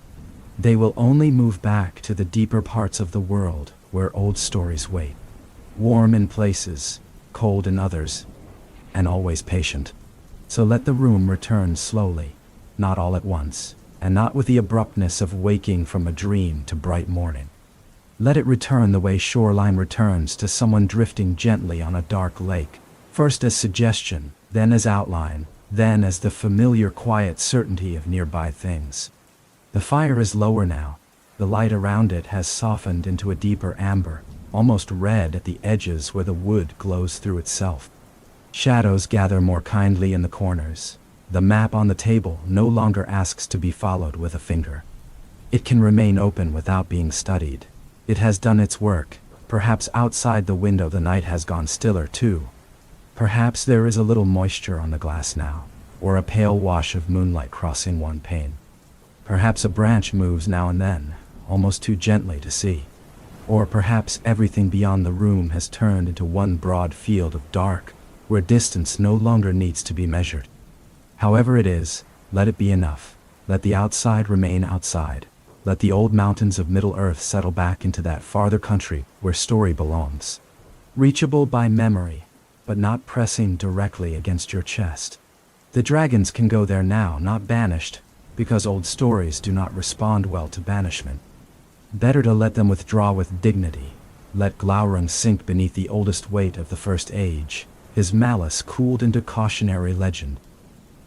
They will only move back to the deeper parts of the world where old stories wait. Warm in places, cold in others, and always patient. So let the room return slowly, not all at once, and not with the abruptness of waking from a dream to bright morning. Let it return the way shoreline returns to someone drifting gently on a dark lake, first as suggestion, then as outline, then as the familiar quiet certainty of nearby things. The fire is lower now. The light around it has softened into a deeper amber, almost red at the edges where the wood glows through itself. Shadows gather more kindly in the corners. The map on the table no longer asks to be followed with a finger. It can remain open without being studied. It has done its work, Perhaps outside the window the night has gone stiller too. Perhaps there is a little moisture on the glass now, or a pale wash of moonlight crossing one pane. Perhaps a branch moves now and then, almost too gently to see. Or perhaps everything beyond the room has turned into one broad field of dark, where distance no longer needs to be measured. However it is, let it be enough. Let the outside remain outside. Let the old mountains of Middle-earth settle back into that farther country where story belongs. Reachable by memory, but not pressing directly against your chest. The dragons can go there now, not banished, because old stories do not respond well to banishment. Better to let them withdraw with dignity. Let Glaurung sink beneath the oldest weight of the first age, his malice cooled into cautionary legend.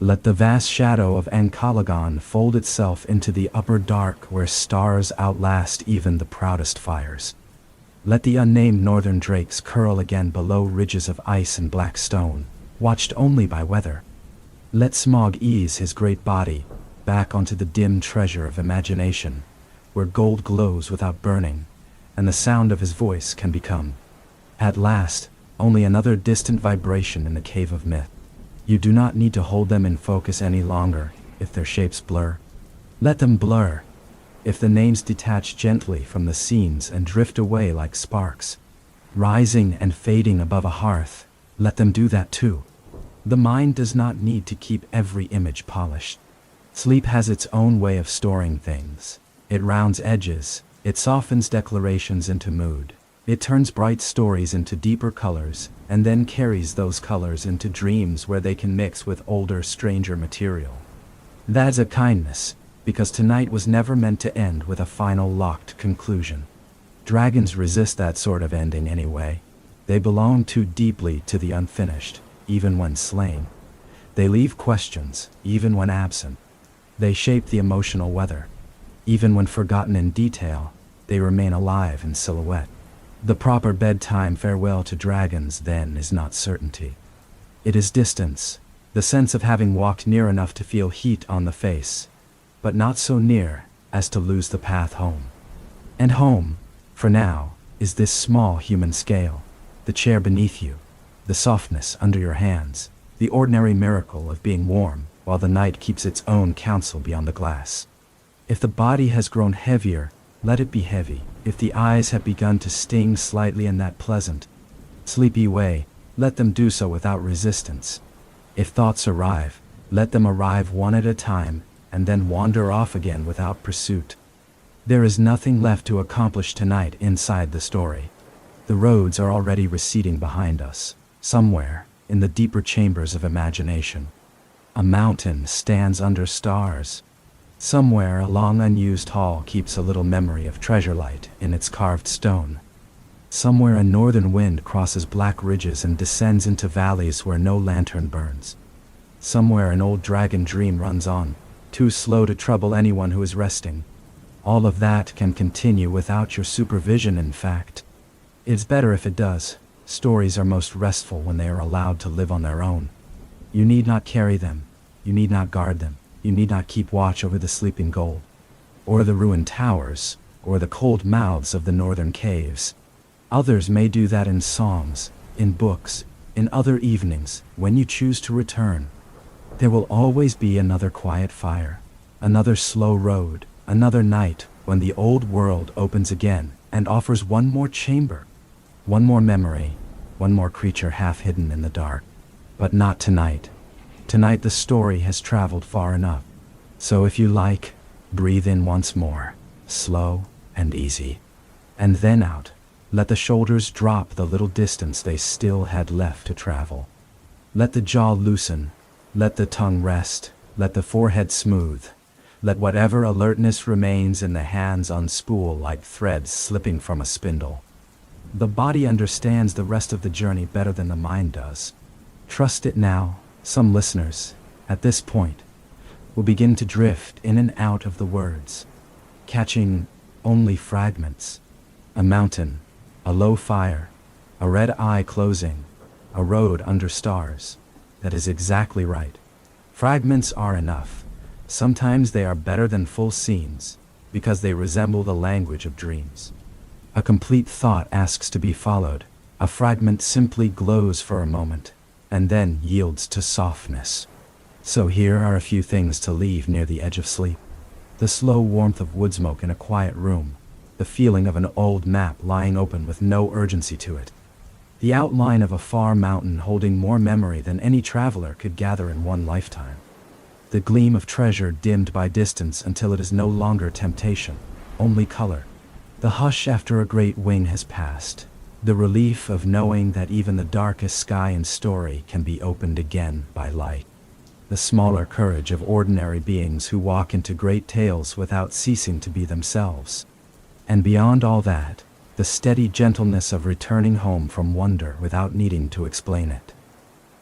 Let the vast shadow of Ancalagon fold itself into the upper dark where stars outlast even the proudest fires. Let the unnamed northern drakes curl again below ridges of ice and black stone, watched only by weather. Let Smaug ease his great body back onto the dim treasure of imagination, where gold glows without burning, and the sound of his voice can become, at last, only another distant vibration in the cave of myth. You do not need to hold them in focus any longer, if their shapes blur. Let them blur. If the names detach gently from the scenes and drift away like sparks, rising and fading above a hearth, let them do that too. The mind does not need to keep every image polished. Sleep has its own way of storing things. It rounds edges, it softens declarations into mood. It turns bright stories into deeper colors, and then carries those colors into dreams where they can mix with older, stranger material. That's a kindness, because tonight was never meant to end with a final locked conclusion. Dragons resist that sort of ending anyway. They belong too deeply to the unfinished, even when slain. They leave questions, even when absent. They shape the emotional weather. Even when forgotten in detail, they remain alive in silhouette. The proper bedtime farewell to dragons, then, is not certainty. It is distance, the sense of having walked near enough to feel heat on the face, but not so near as to lose the path home. And home, for now, is this small human scale, the chair beneath you, the softness under your hands, the ordinary miracle of being warm while the night keeps its own counsel beyond the glass. If the body has grown heavier, let it be heavy. If the eyes have begun to sting slightly in that pleasant, sleepy way, let them do so without resistance. If thoughts arrive, let them arrive one at a time, and then wander off again without pursuit. There is nothing left to accomplish tonight inside the story. The roads are already receding behind us, somewhere, in the deeper chambers of imagination. A mountain stands under stars. Somewhere a long unused hall keeps a little memory of treasure light in its carved stone. Somewhere a northern wind crosses black ridges and descends into valleys where no lantern burns. Somewhere an old dragon dream runs on, too slow to trouble anyone who is resting. All of that can continue without your supervision, in fact. It's better if it does. Stories are most restful when they are allowed to live on their own. You need not carry them. You need not guard them. You need not keep watch over the sleeping gold, or the ruined towers, or the cold mouths of the northern caves. Others may do that in songs, in books, in other evenings, when you choose to return. There will always be another quiet fire, another slow road, another night when the old world opens again and offers one more chamber, one more memory, one more creature half hidden in the dark. But not tonight. Tonight the story has traveled far enough. So if you like, breathe in once more, slow and easy. And then out. Let the shoulders drop the little distance they still had left to travel. Let the jaw loosen. Let the tongue rest. Let the forehead smooth. Let whatever alertness remains in the hands unspool like threads slipping from a spindle. The body understands the rest of the journey better than the mind does. Trust it now. Some listeners, at this point, will begin to drift in and out of the words, catching only fragments. A mountain, a low fire, a red eye closing, a road under stars. That is exactly right. Fragments are enough. Sometimes they are better than full scenes, because they resemble the language of dreams. A complete thought asks to be followed. A fragment simply glows for a moment, and then yields to softness. So here are a few things to leave near the edge of sleep. The slow warmth of wood smoke in a quiet room. The feeling of an old map lying open with no urgency to it. The outline of a far mountain holding more memory than any traveler could gather in one lifetime. The gleam of treasure dimmed by distance until it is no longer temptation, only color. The hush after a great wing has passed. The relief of knowing that even the darkest sky and story can be opened again by light. The smaller courage of ordinary beings who walk into great tales without ceasing to be themselves. And beyond all that, the steady gentleness of returning home from wonder without needing to explain it.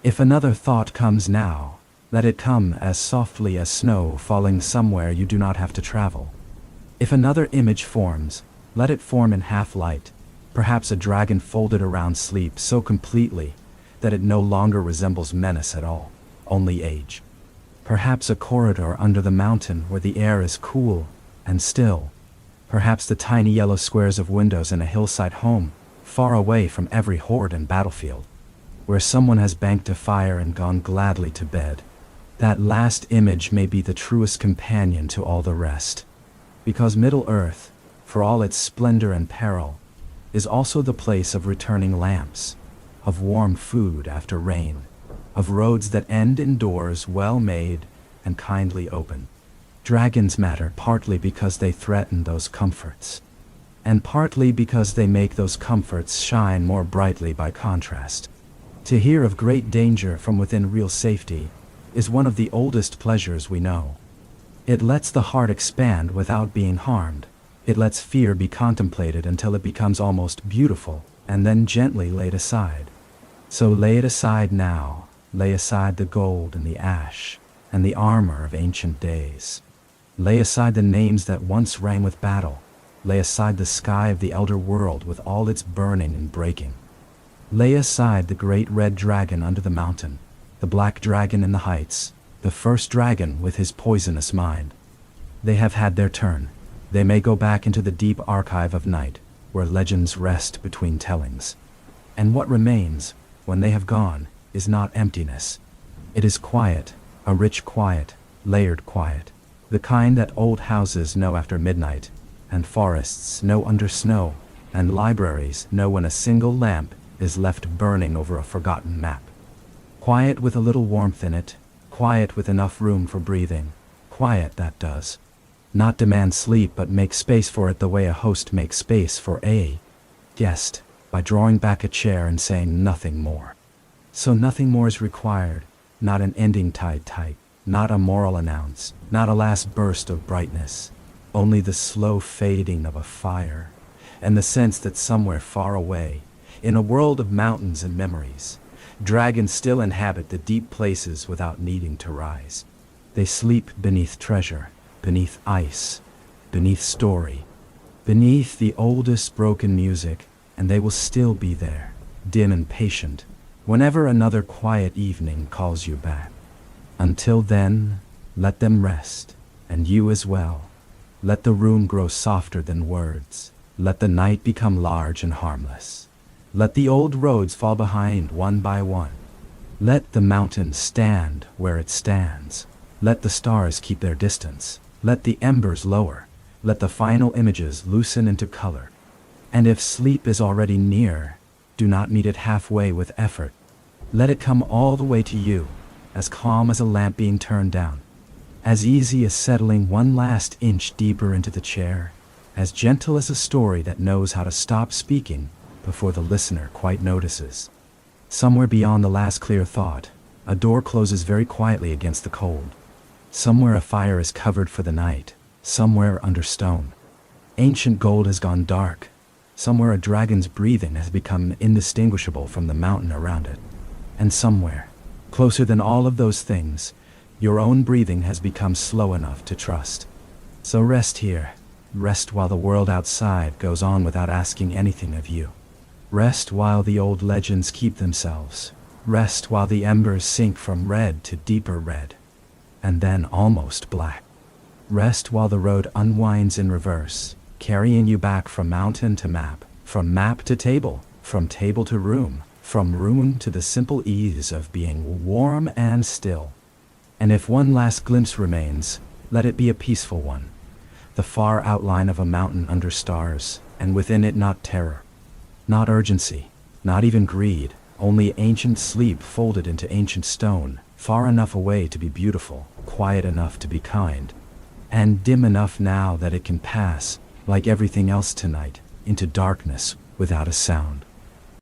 If another thought comes now, let it come as softly as snow falling somewhere you do not have to travel. If another image forms, let it form in half-light, perhaps a dragon folded around sleep so completely that it no longer resembles menace at all, only age. Perhaps a corridor under the mountain where the air is cool and still. Perhaps the tiny yellow squares of windows in a hillside home, far away from every horde and battlefield, where someone has banked a fire and gone gladly to bed. That last image may be the truest companion to all the rest. Because Middle-earth, for all its splendor and peril, is also the place of returning lamps, of warm food after rain, of roads that end in doors well made and kindly open. Dragons matter partly because they threaten those comforts, and partly because they make those comforts shine more brightly by contrast. To hear of great danger from within real safety is one of the oldest pleasures we know. It lets the heart expand without being harmed. It lets fear be contemplated until it becomes almost beautiful, and then gently laid aside. So lay it aside now, lay aside the gold and the ash, and the armor of ancient days. Lay aside the names that once rang with battle. Lay aside the sky of the elder world with all its burning and breaking. Lay aside the great red dragon under the mountain, the black dragon in the heights, the first dragon with his poisonous mind. They have had their turn. They may go back into the deep archive of night, where legends rest between tellings. And what remains, when they have gone, is not emptiness. It is quiet, a rich quiet, layered quiet. The kind that old houses know after midnight, and forests know under snow, and libraries know when a single lamp is left burning over a forgotten map. Quiet with a little warmth in it, quiet with enough room for breathing, quiet that does not demand sleep but make space for it the way a host makes space for a guest, by drawing back a chair and saying nothing more. So nothing more is required, not an ending tied tight. Not a moral announce, not a last burst of brightness, only the slow fading of a fire, and the sense that somewhere far away, in a world of mountains and memories, dragons still inhabit the deep places without needing to rise. They sleep beneath treasure, beneath ice, beneath story, beneath the oldest broken music, and they will still be there, dim and patient, whenever another quiet evening calls you back. Until then, let them rest, and you as well. Let the room grow softer than words. Let the night become large and harmless. Let the old roads fall behind one by one. Let the mountain stand where it stands. Let the stars keep their distance. Let the embers lower. Let the final images loosen into color. And if sleep is already near, do not meet it halfway with effort. Let it come all the way to you, as calm as a lamp being turned down, as easy as settling one last inch deeper into the chair, as gentle as a story that knows how to stop speaking before the listener quite notices. Somewhere beyond the last clear thought, a door closes very quietly against the cold. Somewhere a fire is covered for the night, somewhere under stone. Ancient gold has gone dark. Somewhere a dragon's breathing has become indistinguishable from the mountain around it. And somewhere, closer than all of those things, your own breathing has become slow enough to trust. So rest here. Rest while the world outside goes on without asking anything of you. Rest while the old legends keep themselves. Rest while the embers sink from red to deeper red, and then almost black. Rest while the road unwinds in reverse, carrying you back from mountain to map, from map to table, from table to room, from room to the simple ease of being warm and still. And if one last glimpse remains, let it be a peaceful one. The far outline of a mountain under stars, and within it not terror, not urgency, not even greed, only ancient sleep folded into ancient stone, far enough away to be beautiful, quiet enough to be kind, and dim enough now that it can pass, like everything else tonight, into darkness without a sound.